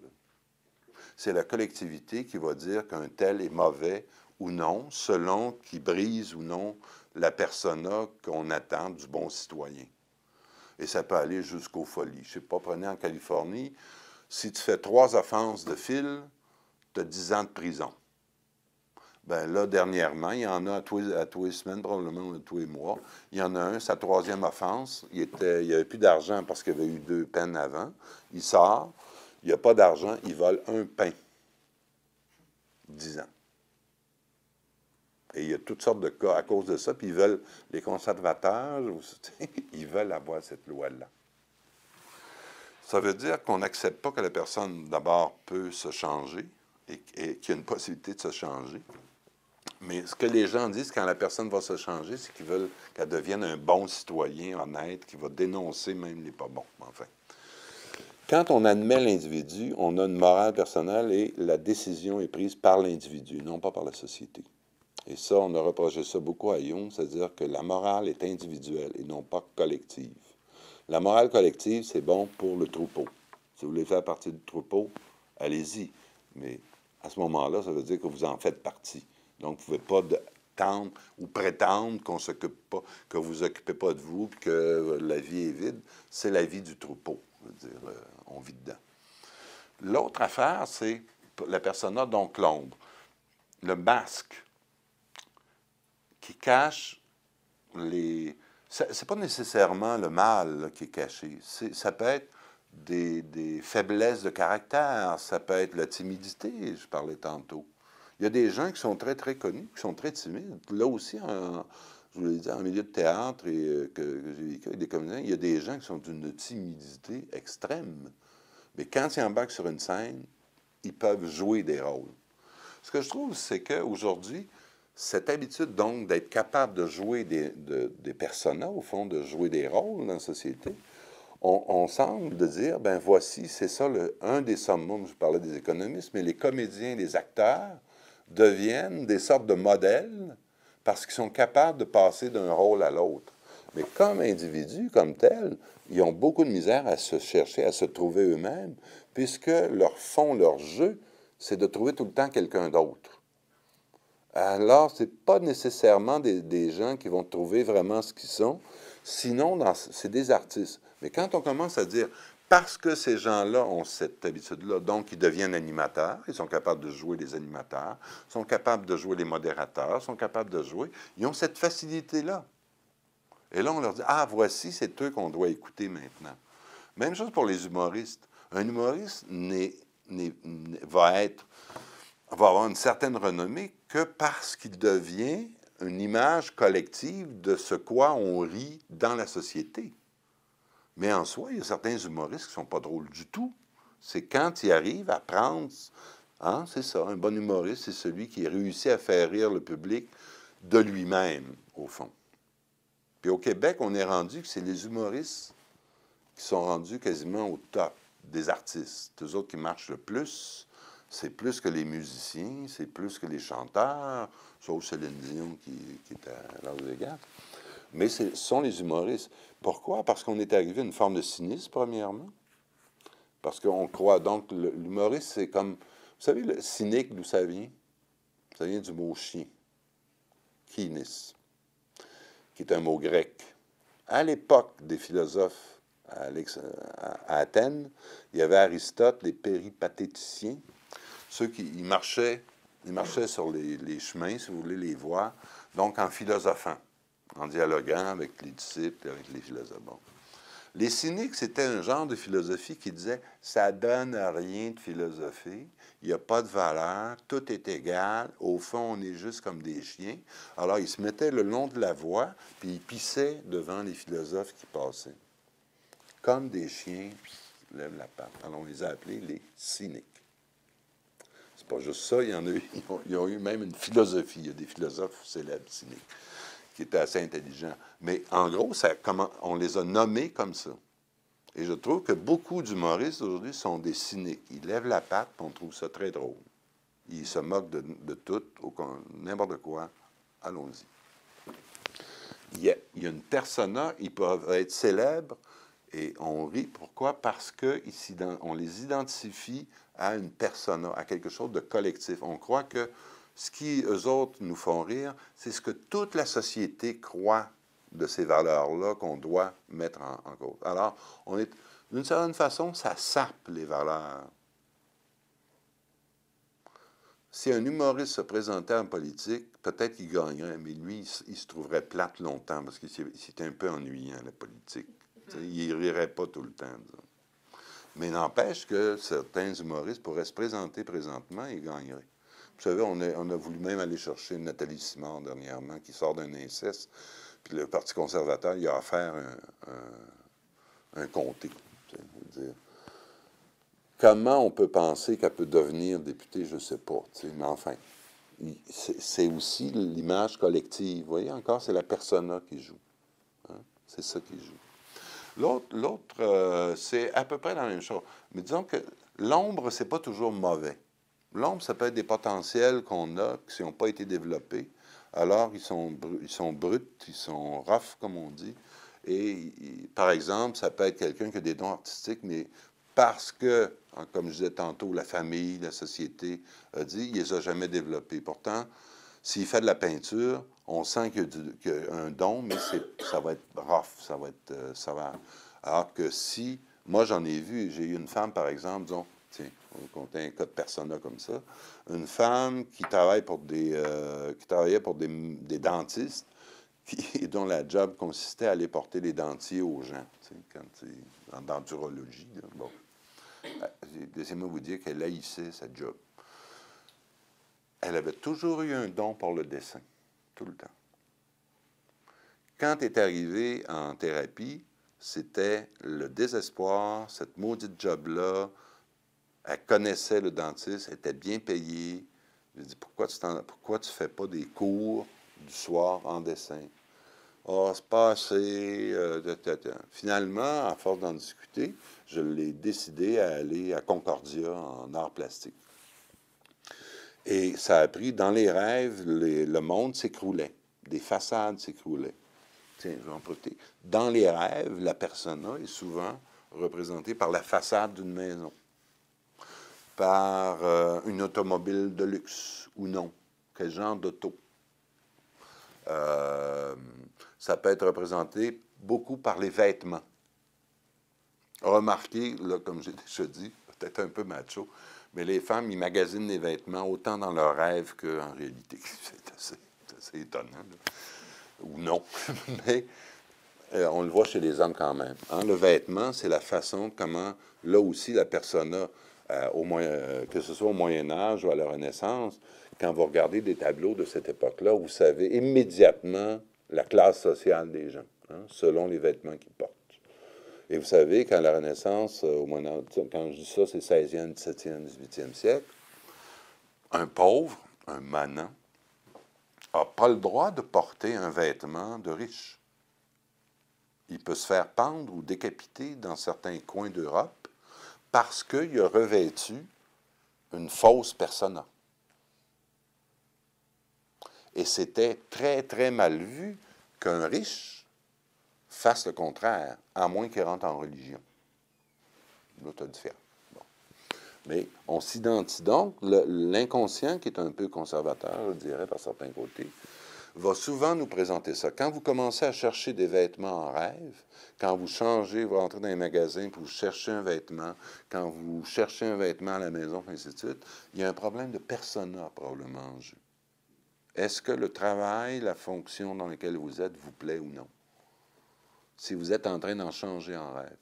C'est la collectivité qui va dire qu'un tel est mauvais ou non, selon qu'il brise ou non la persona qu'on attend du bon citoyen. Et ça peut aller jusqu'aux folies. Je ne sais pas, prenez en Californie, si tu fais 3 offenses de fil, tu as 10 ans de prison. Bien là, dernièrement, il y en a à tous les semaines, probablement à tous les mois. Il y en a un, sa 3e offense, il n'y avait plus d'argent parce qu'il y avait eu 2 peines avant. Il sort, il n'y a pas d'argent, il vole un pain. 10 ans. Et il y a toutes sortes de cas à cause de ça, puis les conservateurs, ils veulent avoir cette loi-là. Ça veut dire qu'on n'accepte pas que la personne, d'abord, peut se changer et qu'il y a une possibilité de se changer. Mais ce que les gens disent quand la personne va se changer, c'est qu'ils veulent qu'elle devienne un bon citoyen, honnête, qui va dénoncer même les pas bons, enfin. Quand on admet l'individu, on a une morale personnelle et la décision est prise par l'individu, non pas par la société. Et ça, on a reproché ça beaucoup à Jung, c'est-à-dire que la morale est individuelle et non pas collective. La morale collective, c'est bon pour le troupeau. Si vous voulez faire partie du troupeau, allez-y. Mais à ce moment-là, ça veut dire que vous en faites partie. Donc, vous ne pouvez pas tendre ou prétendre qu'on s'occupe pas, que vous ne occupez pas de vous, puis que la vie est vide. C'est la vie du troupeau. Je veux dire, on vit dedans. L'autre affaire, c'est la persona, donc l'ombre. Le masque qui cache les... C'est pas nécessairement le mal là, qui est caché. Ça peut être des faiblesses de caractère, ça peut être la timidité, je parlais tantôt. Il y a des gens qui sont très, très connus, qui sont très timides. Là aussi, je vous l'ai dit, en milieu de théâtre et que j'ai vécu avec des comédiens, il y a des gens qui sont d'une timidité extrême. Mais quand ils embarquent sur une scène, ils peuvent jouer des rôles. Ce que je trouve, c'est qu'aujourd'hui, cette habitude, donc, d'être capable de jouer des personas, au fond, de jouer des rôles dans la société, on semble de dire, ben voici, c'est ça, un des summums, je parlais des économistes, mais les comédiens, les acteurs deviennent des sortes de modèles parce qu'ils sont capables de passer d'un rôle à l'autre. Mais comme individus, comme tels, ils ont beaucoup de misère à se chercher, à se trouver eux-mêmes, puisque leur fond, leur jeu, c'est de trouver tout le temps quelqu'un d'autre. Alors, ce n'est pas nécessairement des gens qui vont trouver vraiment ce qu'ils sont, sinon, c'est des artistes. Mais quand on commence à dire, parce que ces gens-là ont cette habitude-là, donc ils deviennent animateurs, ils sont capables de jouer les animateurs, sont capables de jouer les modérateurs, sont capables de jouer, ils ont cette facilité-là. Et là, on leur dit, ah, voici, c'est eux qu'on doit écouter maintenant. Même chose pour les humoristes. Un humoriste va avoir une certaine renommée que parce qu'il devient une image collective de ce quoi on rit dans la société. Mais en soi, il y a certains humoristes qui ne sont pas drôles du tout. C'est quand ils arrivent à prendre... Hein, c'est ça, un bon humoriste, c'est celui qui réussit à faire rire le public de lui-même, au fond. Puis au Québec, on est rendu que c'est les humoristes qui sont rendus quasiment au top des artistes. Eux autres qui marchent le plus, c'est plus que les musiciens, c'est plus que les chanteurs, sauf Céline Dion qui est à Las Vegas. Mais ce sont les humoristes. Pourquoi? Parce qu'on est arrivé à une forme de cynisme, premièrement. Parce qu'on croit, donc, l'humoriste, c'est comme... Vous savez, le cynique, d'où ça vient? Ça vient du mot chien. Kynis, qui est un mot grec. À l'époque des philosophes à Athènes, il y avait Aristote, les péripatéticiens, ceux qui marchaient sur les chemins, si vous voulez, les voies, donc en philosophant, en dialoguant avec les disciples, avec les philosophes. Bon. Les cyniques, c'était un genre de philosophie qui disait « ça donne rien de philosopher, il n'y a pas de valeur, tout est égal, au fond, on est juste comme des chiens. » Alors, ils se mettaient le long de la voie, puis ils pissaient devant les philosophes qui passaient. Comme des chiens, ils lèvent la patte. Alors, on les a appelés les cyniques. C'est pas juste ça, il y en a eu, ils ont eu même une philosophie. Il y a des philosophes célèbres cyniques qui étaient assez intelligents. Mais en gros, on les a nommés comme ça. Et je trouve que beaucoup d'humoristes aujourd'hui sont des cyniques. Ils lèvent la patte, et on trouve ça très drôle. Ils se moquent de tout, n'importe quoi. Allons-y. Il y a une persona, ils peuvent être célèbres, et on rit. Pourquoi? Parce qu'on les identifie à une persona, à quelque chose de collectif. On croit que ce qui, eux autres, nous font rire, c'est ce que toute la société croit de ces valeurs-là qu'on doit mettre en cause. Alors, d'une certaine façon, ça sape les valeurs. Si un humoriste se présentait en politique, peut-être qu'il gagnerait, mais lui, il se trouverait plate longtemps parce que c'était un peu ennuyant, la politique. Il ne rirait pas tout le temps, disons. Mais n'empêche que certains humoristes pourraient se présenter présentement et gagneraient. Vous savez, on a voulu même aller chercher Nathalie Simard dernièrement, qui sort d'un inceste, puis le Parti conservateur, il a offert un comté. Comment on peut penser qu'elle peut devenir députée, je ne sais pas, tu sais, mais enfin, c'est aussi l'image collective. Vous voyez, encore, c'est la persona qui joue. Hein? C'est ça qui joue. L'autre, c'est à peu près la même chose. Mais disons que l'ombre, c'est pas toujours mauvais. L'ombre, ça peut être des potentiels qu'on a qui n'ont pas été développés. Alors, ils sont bruts, ils sont rough, comme on dit. Et, par exemple, ça peut être quelqu'un qui a des dons artistiques, mais parce que, comme je disais tantôt, la famille, la société a dit, il ne les a jamais développés. Pourtant, s'il fait de la peinture, on sent qu'il y a un don, mais ça va être rough, ça va. Alors que si, moi j'en ai vu, j'ai eu une femme, par exemple, disons, tiens, on va compter un cas de persona comme ça, une femme qui travaille pour qui travaillait pour des dentistes, dont la job consistait à aller porter les dentiers aux gens, tu sais, quand en denturologie. Là, bon. Laissez-moi vous dire qu'elle haïssait sa job. Elle avait toujours eu un don pour le dessin, tout le temps. Quand elle est arrivée en thérapie, c'était le désespoir, cette maudite job-là. Elle connaissait le dentiste, elle était bien payée. J'ai dit, pourquoi tu fais pas des cours du soir en dessin? Ah, c'est pas assez. Finalement, à force d'en discuter, je l'ai décidé à aller à Concordia en arts plastiques. Et ça a pris, dans les rêves, le monde s'écroulait. Des façades s'écroulaient. Tiens, je vais en profiter. Dans les rêves, la persona est souvent représentée par la façade d'une maison, par une automobile de luxe ou non. Quel genre d'auto? Ça peut être représenté beaucoup par les vêtements. Remarquez, là, comme j'ai déjà dit, peut-être un peu macho, mais les femmes, ils magasinent les vêtements autant dans leurs rêves qu'en réalité. C'est assez étonnant, là. Ou non. Mais on le voit chez les hommes quand même. Hein? Le vêtement, c'est la façon comment, là aussi, la persona, que ce soit au Moyen Âge ou à la Renaissance, quand vous regardez des tableaux de cette époque-là, vous savez immédiatement la classe sociale des gens, hein, selon les vêtements qu'ils portent. Et vous savez, quand la Renaissance, au Moyen Âge, quand je dis ça, c'est 16e, 17e, 18e siècle, un pauvre, un manant, n'a pas le droit de porter un vêtement de riche. Il peut se faire pendre ou décapiter dans certains coins d'Europe parce qu'il a revêtu une fausse persona. Et c'était très, très mal vu qu'un riche fasse le contraire, à moins qu'il rentre en religion. Là, tu as différent. Bon. Mais on s'identifie donc, l'inconscient, qui est un peu conservateur, je dirais, par certains côtés, va souvent nous présenter ça. Quand vous commencez à chercher des vêtements en rêve, quand vous changez, vous rentrez dans un magasin, puis vous cherchez un vêtement, quand vous cherchez un vêtement à la maison, ainsi de suite, il y a un problème de persona probablement en jeu. Est-ce que le travail, la fonction dans laquelle vous êtes, vous plaît ou non? Si vous êtes en train d'en changer en rêve.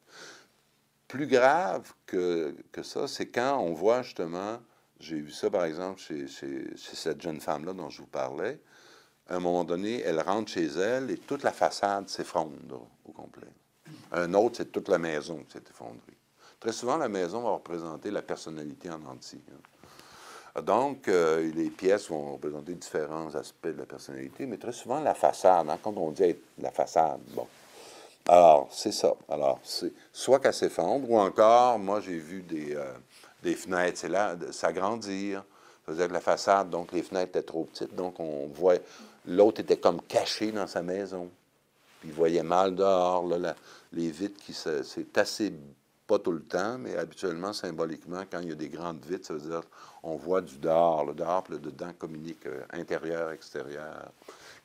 Plus grave que ça, c'est quand on voit justement, j'ai vu ça par exemple chez cette jeune femme-là dont je vous parlais, à un moment donné, elle rentre chez elle et toute la façade s'effondre au complet. Un autre, c'est toute la maison qui s'est effondrée. Très souvent, la maison va représenter la personnalité en entier. Hein. Donc, les pièces vont représenter différents aspects de la personnalité, mais très souvent, la façade, hein, quand on dit être la façade, bon. Alors, c'est ça. Alors, c'est soit qu'elle s'effondre, ou encore, moi, j'ai vu des fenêtres, c'est là, s'agrandir. Ça veut dire que la façade, donc les fenêtres étaient trop petites, donc on voit, l'autre était comme caché dans sa maison. Puis il voyait mal dehors, là, les vitres c'est assez, pas tout le temps, mais habituellement, symboliquement, quand il y a des grandes vitres, ça veut dire on voit du dehors. Le dehors, puis le dedans communique intérieur, extérieur.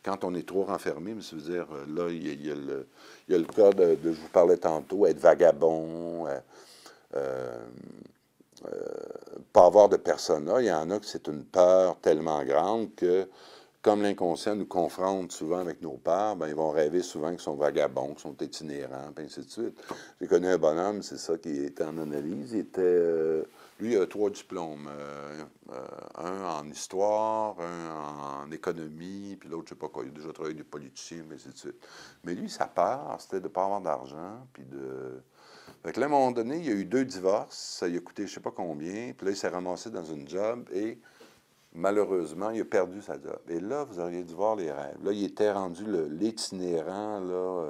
Quand on est trop renfermé, mais ça veut dire, là, il y a le cas je vous parlais tantôt, être vagabond, pas avoir de persona. Il y en a que c'est une peur tellement grande que, comme l'inconscient nous confronte souvent avec nos peurs, ben, ils vont rêver souvent qu'ils sont vagabonds, qu'ils sont itinérants, puis ainsi de suite. J'ai connu un bonhomme, c'est ça qui était en analyse. Lui, il a 3 diplômes. Un en histoire, un en économie, puis l'autre, je ne sais pas quoi. Il a déjà travaillé avec des politiciens, puis ainsi de suite. Mais lui, sa peur, c'était de ne pas avoir d'argent, puis Fait que là, à un moment donné, il y a eu 2 divorces, ça lui a coûté je ne sais pas combien, puis là, il s'est ramassé dans une job et malheureusement, il a perdu sa job. Et là, vous auriez dû voir les rêves. Là, il était rendu l'itinérant, là.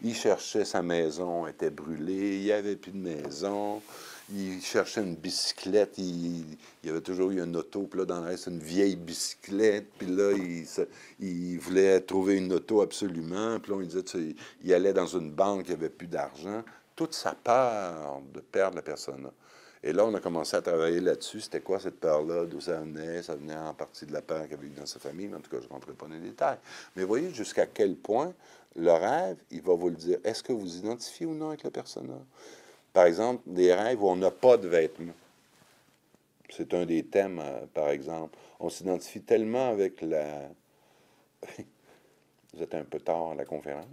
Il cherchait sa maison, elle était brûlée, il n'y avait plus de maison. Il cherchait une bicyclette, il y avait toujours eu une auto, puis là, dans le reste, une vieille bicyclette, puis là, il voulait trouver une auto absolument, puis là, on lui disait, il allait dans une banque, il n'y avait plus d'argent. Toute sa peur de perdre la personne. Et là, on a commencé à travailler là-dessus. C'était quoi cette peur-là? D'où ça venait? Ça venait en partie de la peur qu'il y avait eu dans sa famille, mais en tout cas, je ne rentrerai pas dans les détails. Mais voyez jusqu'à quel point le rêve, il va vous le dire. Est-ce que vous identifiez ou non avec la personne-là? Par exemple, des rêves où on n'a pas de vêtements. C'est un des thèmes, par exemple. On s'identifie tellement avec la... Vous êtes un peu tard à la conférence.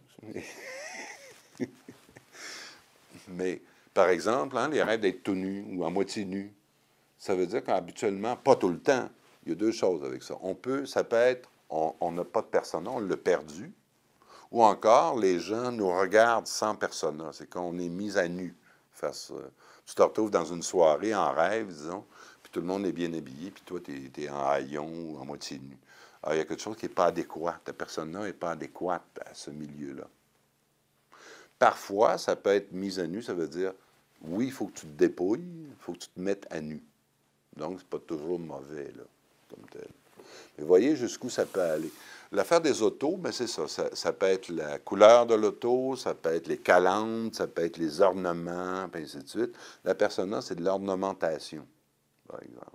Mais, par exemple, hein, les rêves d'être tout nu ou à moitié nu, ça veut dire qu'habituellement, pas tout le temps, il y a 2 choses avec ça. Ça peut être, on n'a pas de persona, on l'a perdu, ou encore, les gens nous regardent sans persona, c'est qu'on est mis à nu face. Tu te retrouves dans une soirée en rêve, disons, puis tout le monde est bien habillé, puis toi, tu es en haillon ou en moitié nu. Alors, il y a quelque chose qui n'est pas adéquat. Ta persona n'est pas adéquate à ce milieu-là. Parfois, ça peut être mise à nu, ça veut dire, oui, il faut que tu te dépouilles, il faut que tu te mettes à nu. Donc, c'est pas toujours mauvais, là, comme tel. Mais voyez jusqu'où ça peut aller. L'affaire des autos, ben c'est ça. Ça peut être la couleur de l'auto, ça peut être les calandres, ça peut être les ornements, puis ainsi de suite. La persona, c'est de l'ornementation, par exemple.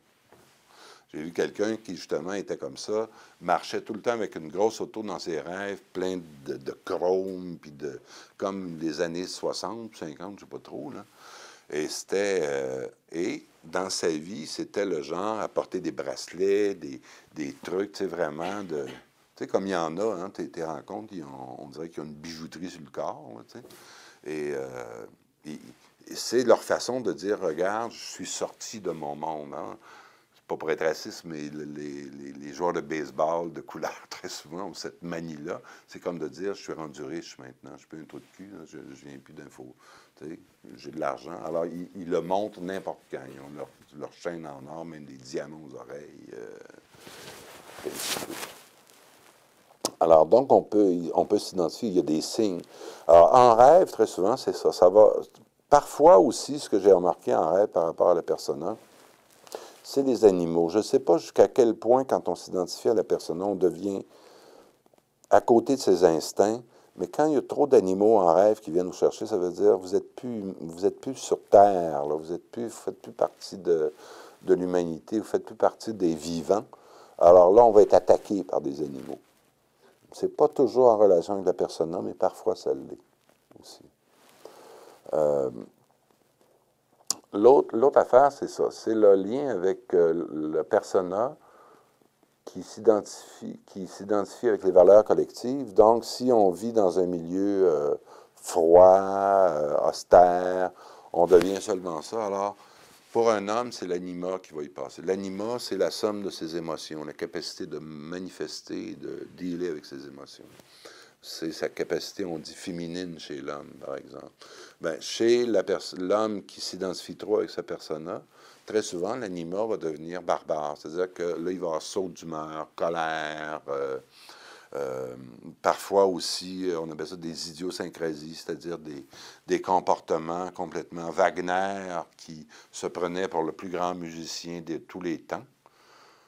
J'ai vu quelqu'un qui, justement, était comme ça, marchait tout le temps avec une grosse auto dans ses rêves, plein de chrome, puis comme les années 60, 50, je ne sais pas trop, là. Et et dans sa vie, c'était le genre à porter des bracelets, des trucs, tu sais, vraiment de... Tu sais, comme il y en a, hein, tes rencontres, on dirait qu'ils ont une bijouterie sur le corps, là, tu sais. Et c'est leur façon de dire, regarde, je suis sorti de mon monde, hein. Pas pour être raciste, mais les joueurs de baseball de couleur, très souvent, ont cette manie-là. C'est comme de dire, je suis rendu riche maintenant, je suis plus un trou de cul, là, je ne viens plus d'infos. J'ai de l'argent. Alors, ils le montrent n'importe quand. Ils ont leur chaîne en or, même des diamants aux oreilles. Alors, donc, on peut s'identifier, il y a des signes. Alors, en rêve, très souvent, c'est ça. Ça va. Parfois aussi, ce que j'ai remarqué en rêve par rapport à la persona, c'est les animaux. Je ne sais pas jusqu'à quel point, quand on s'identifie à la persona, on devient à côté de ses instincts, mais quand il y a trop d'animaux en rêve qui viennent nous chercher, ça veut dire que vous êtes plus sur Terre, là, vous faites plus partie de l'humanité, vous faites plus partie des vivants. Alors là, on va être attaqué par des animaux. C'est pas toujours en relation avec la persona, mais parfois ça l'est aussi. L'autre affaire, c'est ça. C'est le lien avec le persona qui s'identifie avec les valeurs collectives. Donc, si on vit dans un milieu froid, austère, on devient seulement ça. Alors, pour un homme, c'est l'anima qui va y passer. L'anima, c'est la somme de ses émotions, la capacité de manifester, de dealer avec ses émotions. C'est sa capacité, on dit féminine chez l'homme, par exemple. Bien, chez l'homme qui s'identifie trop avec sa persona, très souvent, l'anima va devenir barbare. C'est-à-dire que là, il va avoir saut d'humeur, colère, parfois aussi, on appelle ça des idiosyncrasies, c'est-à-dire des comportements complètement Wagner qui se prenait pour le plus grand musicien de tous les temps.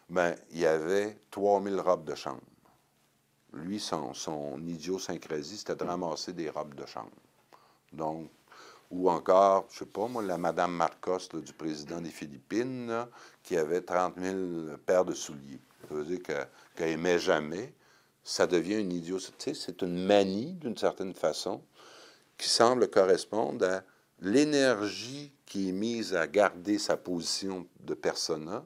Bien, il y avait 3000 robes de chambre. Lui, son idiosyncrasie, c'était de ramasser des robes de chambre. Donc, ou encore, je ne sais pas, moi, la Madame Marcos, là, du président des Philippines, là, qui avait 30 000 paires de souliers. Ça veut dire qu'elle n'aimait jamais. Ça devient une idiosyncrasie. C'est une manie, d'une certaine façon, qui semble correspondre à l'énergie qui est mise à garder sa position de persona.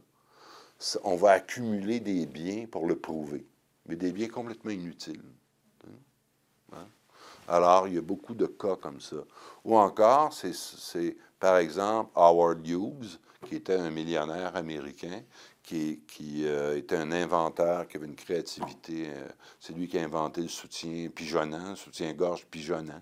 On va accumuler des biens pour le prouver, mais des biens complètement inutiles. Hein? Alors, il y a beaucoup de cas comme ça. Ou encore, c'est par exemple, Howard Hughes, qui était un millionnaire américain, qui était un inventeur, qui avait une créativité. C'est lui qui a inventé le soutien pigeonnant, le soutien-gorge pigeonnant.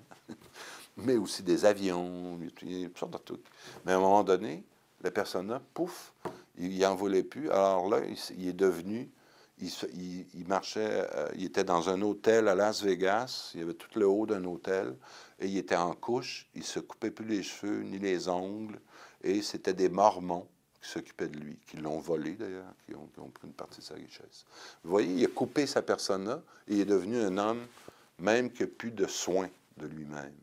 mais aussi des avions, il y a toutes sortes de trucs. Mais à un moment donné, la persona, pouf, il n'en voulait plus. Alors là, il est devenu, il marchait, il était dans un hôtel à Las Vegas, il y avait tout le haut d'un hôtel, et il était en couche, il ne se coupait plus les cheveux ni les ongles, et c'était des Mormons qui s'occupaient de lui, qui l'ont volé d'ailleurs, qui ont pris une partie de sa richesse. Vous voyez, il a coupé sa persona, et il est devenu un homme même qui n'a plus de soin de lui-même.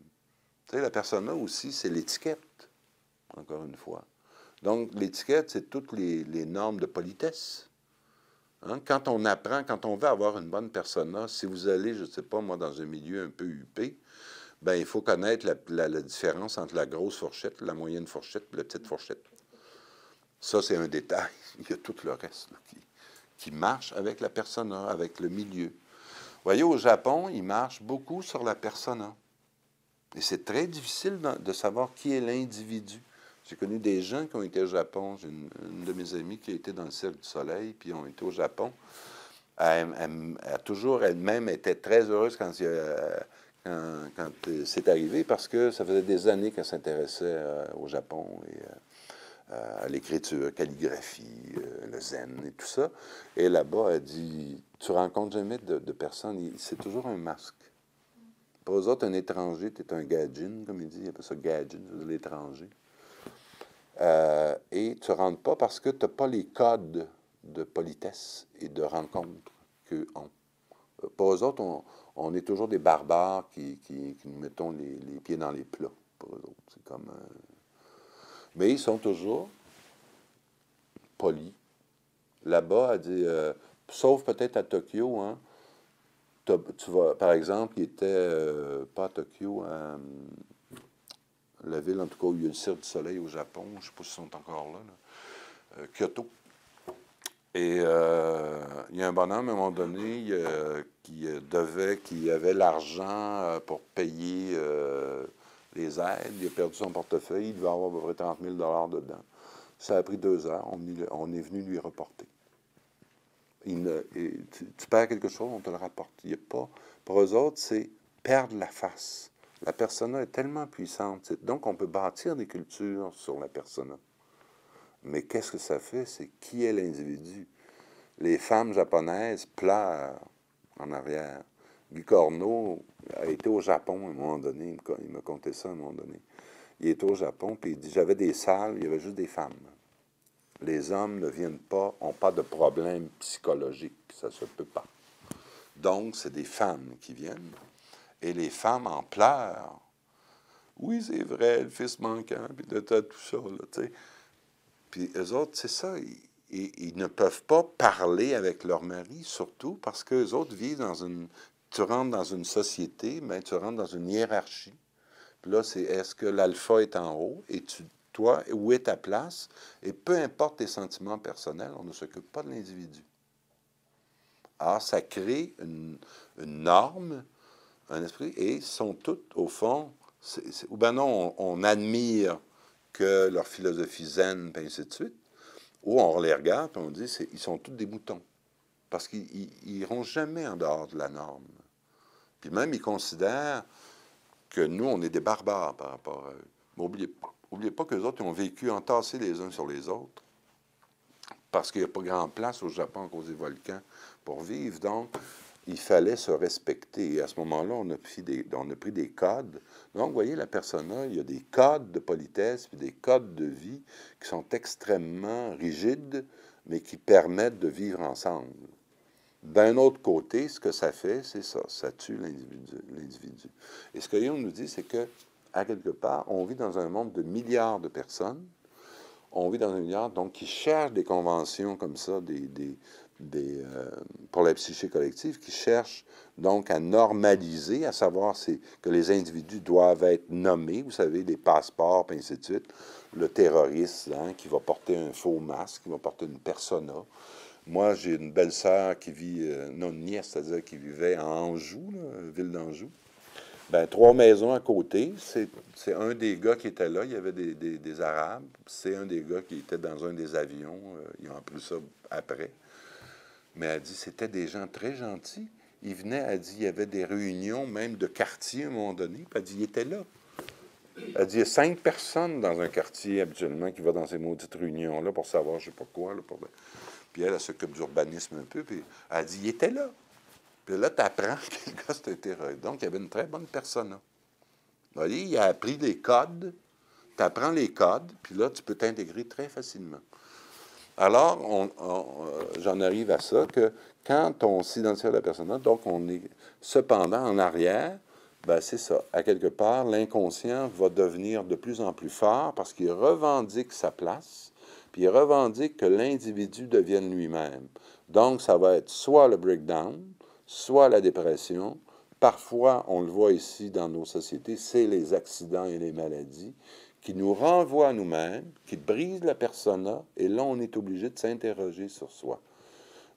Tu sais, la persona aussi, c'est l'étiquette, encore une fois. Donc, l'étiquette, c'est toutes les normes de politesse. Hein? Quand on apprend, quand on veut avoir une bonne persona, si vous allez, je ne sais pas, moi, dans un milieu un peu huppé, ben il faut connaître la différence entre la grosse fourchette, la moyenne fourchette et la petite fourchette. Ça, c'est un détail. Il y a tout le reste là, qui marche avec la persona, avec le milieu. Vous voyez, au Japon, ils marchent beaucoup sur la persona. Et c'est très difficile de savoir qui est l'individu. J'ai connu des gens qui ont été au Japon. J'ai une de mes amies qui a été dans le Cirque du Soleil, puis ont été au Japon. Elle a toujours elle-même été très heureuse quand c'est arrivé, parce que ça faisait des années qu'elle s'intéressait au Japon et à l'écriture, calligraphie, le zen et tout ça. Et là-bas, elle dit, tu rencontres jamais de personnes, c'est toujours un masque. Pour eux autres, un étranger, tu es un gadjin, comme il dit, il appelle ça gadjin, l'étranger. Et tu ne rentres pas parce que tu n'as pas les codes de politesse et de rencontre qu'eux ont. Pour eux autres, on est toujours des barbares qui nous mettons les pieds dans les plats. Pour eux autres, c'est comme... Mais ils sont toujours polis. Là-bas, elle dit, sauf peut-être à Tokyo, hein, tu vas, par exemple, il était, pas à Tokyo, la ville, en tout cas, où il y a le Cirque du Soleil au Japon, je ne sais pas s'ils sont encore là, Kyoto. Et il y a un bonhomme, à un moment donné, qui avait l'argent pour payer les aides. Il a perdu son portefeuille, il devait avoir à peu près 30 000 dedans. Ça a pris 2 heures, on est venu lui reporter. Tu perds quelque chose, on te le rapporte. Il y a pas, pour eux autres, c'est perdre la face. La persona est tellement puissante. Donc, on peut bâtir des cultures sur la persona. Mais qu'est-ce que ça fait? C'est qui est l'individu? Les femmes japonaises pleurent en arrière. Guy Corneau a été au Japon à un moment donné. Il me contait ça à un moment donné. Il est au Japon, puis il dit, j'avais des salles, il y avait juste des femmes. Les hommes ne viennent pas, n'ont pas de problème psychologique. Ça se peut pas. Donc, c'est des femmes qui viennent. Et les femmes en pleurent. Oui, c'est vrai, le fils manquant, puis tout ça, là, tu sais. Puis eux autres, c'est ça, ils ne peuvent pas parler avec leur mari, surtout parce qu'eux autres vivent dans une... Tu rentres dans une société, mais tu rentres dans une hiérarchie. Puis là, c'est est-ce que l'alpha est en haut et toi, où est ta place? Et peu importe tes sentiments personnels, on ne s'occupe pas de l'individu. Alors, ça crée une norme, un esprit, et sont toutes, au fond, ou bien non, on admire que leur philosophie zen, et ainsi de suite, ou on les regarde et on dit, ils sont tous des moutons, parce qu'ils n'iront jamais en dehors de la norme. Puis même, ils considèrent que nous, on est des barbares par rapport à eux. Mais oubliez pas qu'eux autres, ils ont vécu entassés les uns sur les autres, parce qu'il n'y a pas grand place au Japon à cause des volcans pour vivre. Donc, il fallait se respecter. Et à ce moment-là, on a pris des codes. Donc, vous voyez, la persona, il y a des codes de politesse puis des codes de vie qui sont extrêmement rigides, mais qui permettent de vivre ensemble. D'un autre côté, ce que ça fait, c'est ça tue l'individu. Et ce que Jung nous dit, c'est que, à quelque part, on vit dans un monde de milliards de personnes. On vit dans un milliard, donc, qui cherchent des conventions comme ça, pour la psyché collective, qui cherchent donc à normaliser, à savoir que les individus doivent être nommés, vous savez, des passeports, et ainsi de suite. Le terroriste, hein, qui va porter un faux masque, qui va porter une persona. Moi, j'ai une belle-sœur qui vit, non, une nièce, c'est-à-dire qui vivait à Anjou, là, ville d'Anjou. Ben, 3 maisons à côté. C'est un des gars qui était là. Il y avait des Arabes. C'est un des gars qui était dans un des avions. Ils ont appris ça après. Mais elle dit, c'était des gens très gentils. Ils venaient, elle dit, il y avait des réunions, même de quartier à un moment donné. Puis elle dit, ils étaient là. Elle dit, il y a 5 personnes dans un quartier, habituellement, qui vont dans ces maudites réunions-là pour savoir je ne sais pas quoi. Là, puis elle s'occupe d'urbanisme un peu, puis elle dit, il était là. Puis là, tu apprends que le gars, c'était hétéroïde. Donc, il y avait une très bonne personne. Vous voyez, il a appris les codes, tu apprends les codes, puis là, tu peux t'intégrer très facilement. Alors, j'en arrive à ça, que quand on s'identifie à la personne, donc on est cependant en arrière, ben c'est ça. À quelque part, l'inconscient va devenir de plus en plus fort parce qu'il revendique sa place, puis il revendique que l'individu devienne lui-même. Donc, ça va être soit le breakdown, soit la dépression. Parfois, on le voit ici dans nos sociétés, c'est les accidents et les maladies qui nous renvoie à nous-mêmes, qui brise la persona, et là, on est obligé de s'interroger sur soi.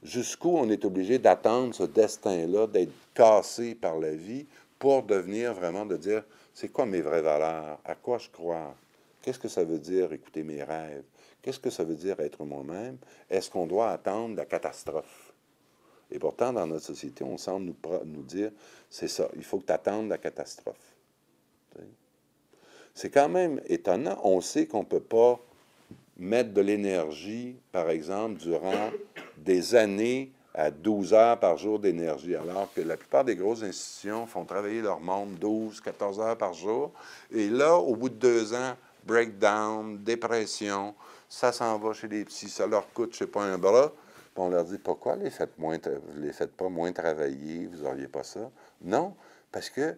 Jusqu'où on est obligé d'attendre ce destin-là, d'être cassé par la vie, pour devenir vraiment, de dire, c'est quoi mes vraies valeurs? À quoi je crois? Qu'est-ce que ça veut dire écouter mes rêves? Qu'est-ce que ça veut dire être moi-même? Est-ce qu'on doit attendre la catastrophe? Et pourtant, dans notre société, on semble nous dire, c'est ça, il faut que tu attendes la catastrophe. C'est quand même étonnant. On sait qu'on ne peut pas mettre de l'énergie, par exemple, durant des années à 12 heures par jour d'énergie, alors que la plupart des grosses institutions font travailler leur monde 12, 14 heures par jour. Et là, au bout de 2 ans, breakdown, dépression, ça s'en va chez les petits, ça leur coûte, je ne sais pas, un bras. Puis on leur dit, pourquoi vous ne les faites pas moins travailler, vous n'auriez pas ça? Non, parce que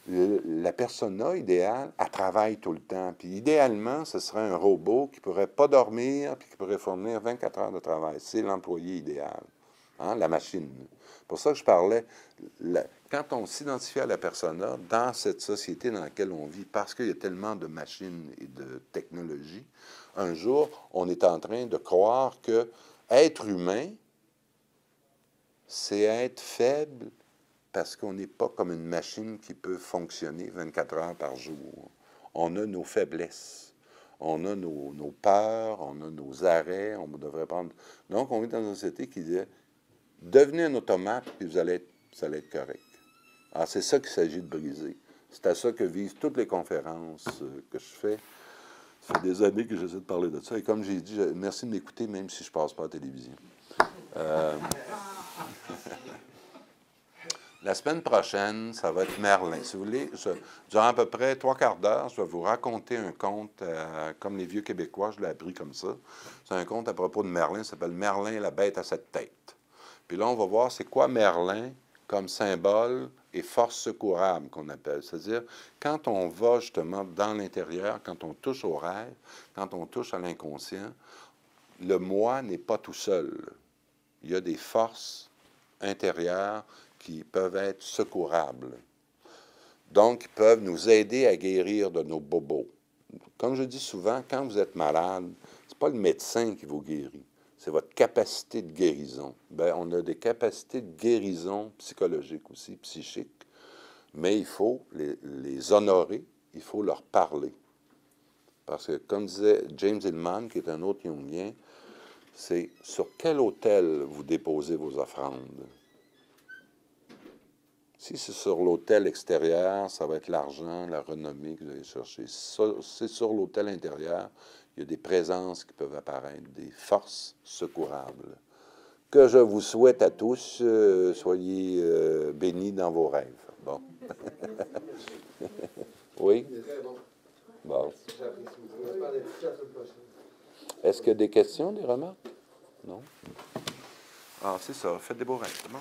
la persona idéale, elle travaille tout le temps. Puis idéalement, ce serait un robot qui ne pourrait pas dormir puis qui pourrait fournir 24 heures de travail. C'est l'employé idéal, hein, la machine. Pour ça que je parlais, quand on s'identifie à la persona, dans cette société dans laquelle on vit, parce qu'il y a tellement de machines et de technologies, un jour, on est en train de croire que être humain, c'est être faible, parce qu'on n'est pas comme une machine qui peut fonctionner 24 heures par jour. On a nos faiblesses, on a nos peurs, on a nos arrêts, on devrait prendre... Donc, on est dans une société qui dit « Devenez un automate, puis vous allez être correct. » Alors, c'est ça qu'il s'agit de briser. C'est à ça que visent toutes les conférences que je fais. Ça fait des années que j'essaie de parler de ça. Et comme j'ai dit, merci de m'écouter, même si je ne passe pas à la télévision. La semaine prochaine, ça va être Merlin. Si vous voulez, durant à peu près 3/4 d'heure, je vais vous raconter un conte, comme les vieux Québécois, je l'ai appris comme ça. C'est un conte à propos de Merlin, ça s'appelle Merlin, la bête à 7 têtes. Puis là, on va voir c'est quoi Merlin comme symbole et force secourable qu'on appelle. C'est-à-dire, quand on va justement dans l'intérieur, quand on touche au rêve, quand on touche à l'inconscient, le moi n'est pas tout seul. Il y a des forces intérieures qui peuvent être secourables. Donc, ils peuvent nous aider à guérir de nos bobos. Comme je dis souvent, quand vous êtes malade, ce n'est pas le médecin qui vous guérit, c'est votre capacité de guérison. Bien, on a des capacités de guérison psychologiques aussi, psychiques, mais il faut les honorer, il faut leur parler. Parce que, comme disait James Hillman, qui est un autre Jungien, c'est sur quel autel vous déposez vos offrandes. Si c'est sur l'autel extérieur, ça va être l'argent, la renommée que vous allez chercher. Si c'est sur l'autel intérieur, il y a des présences qui peuvent apparaître, des forces secourables. Que je vous souhaite à tous, soyez bénis dans vos rêves. Bon. Oui? Bon. Est-ce qu'il y a des questions, des remarques? Non? Ah, c'est ça. Faites des beaux rêves. Bon.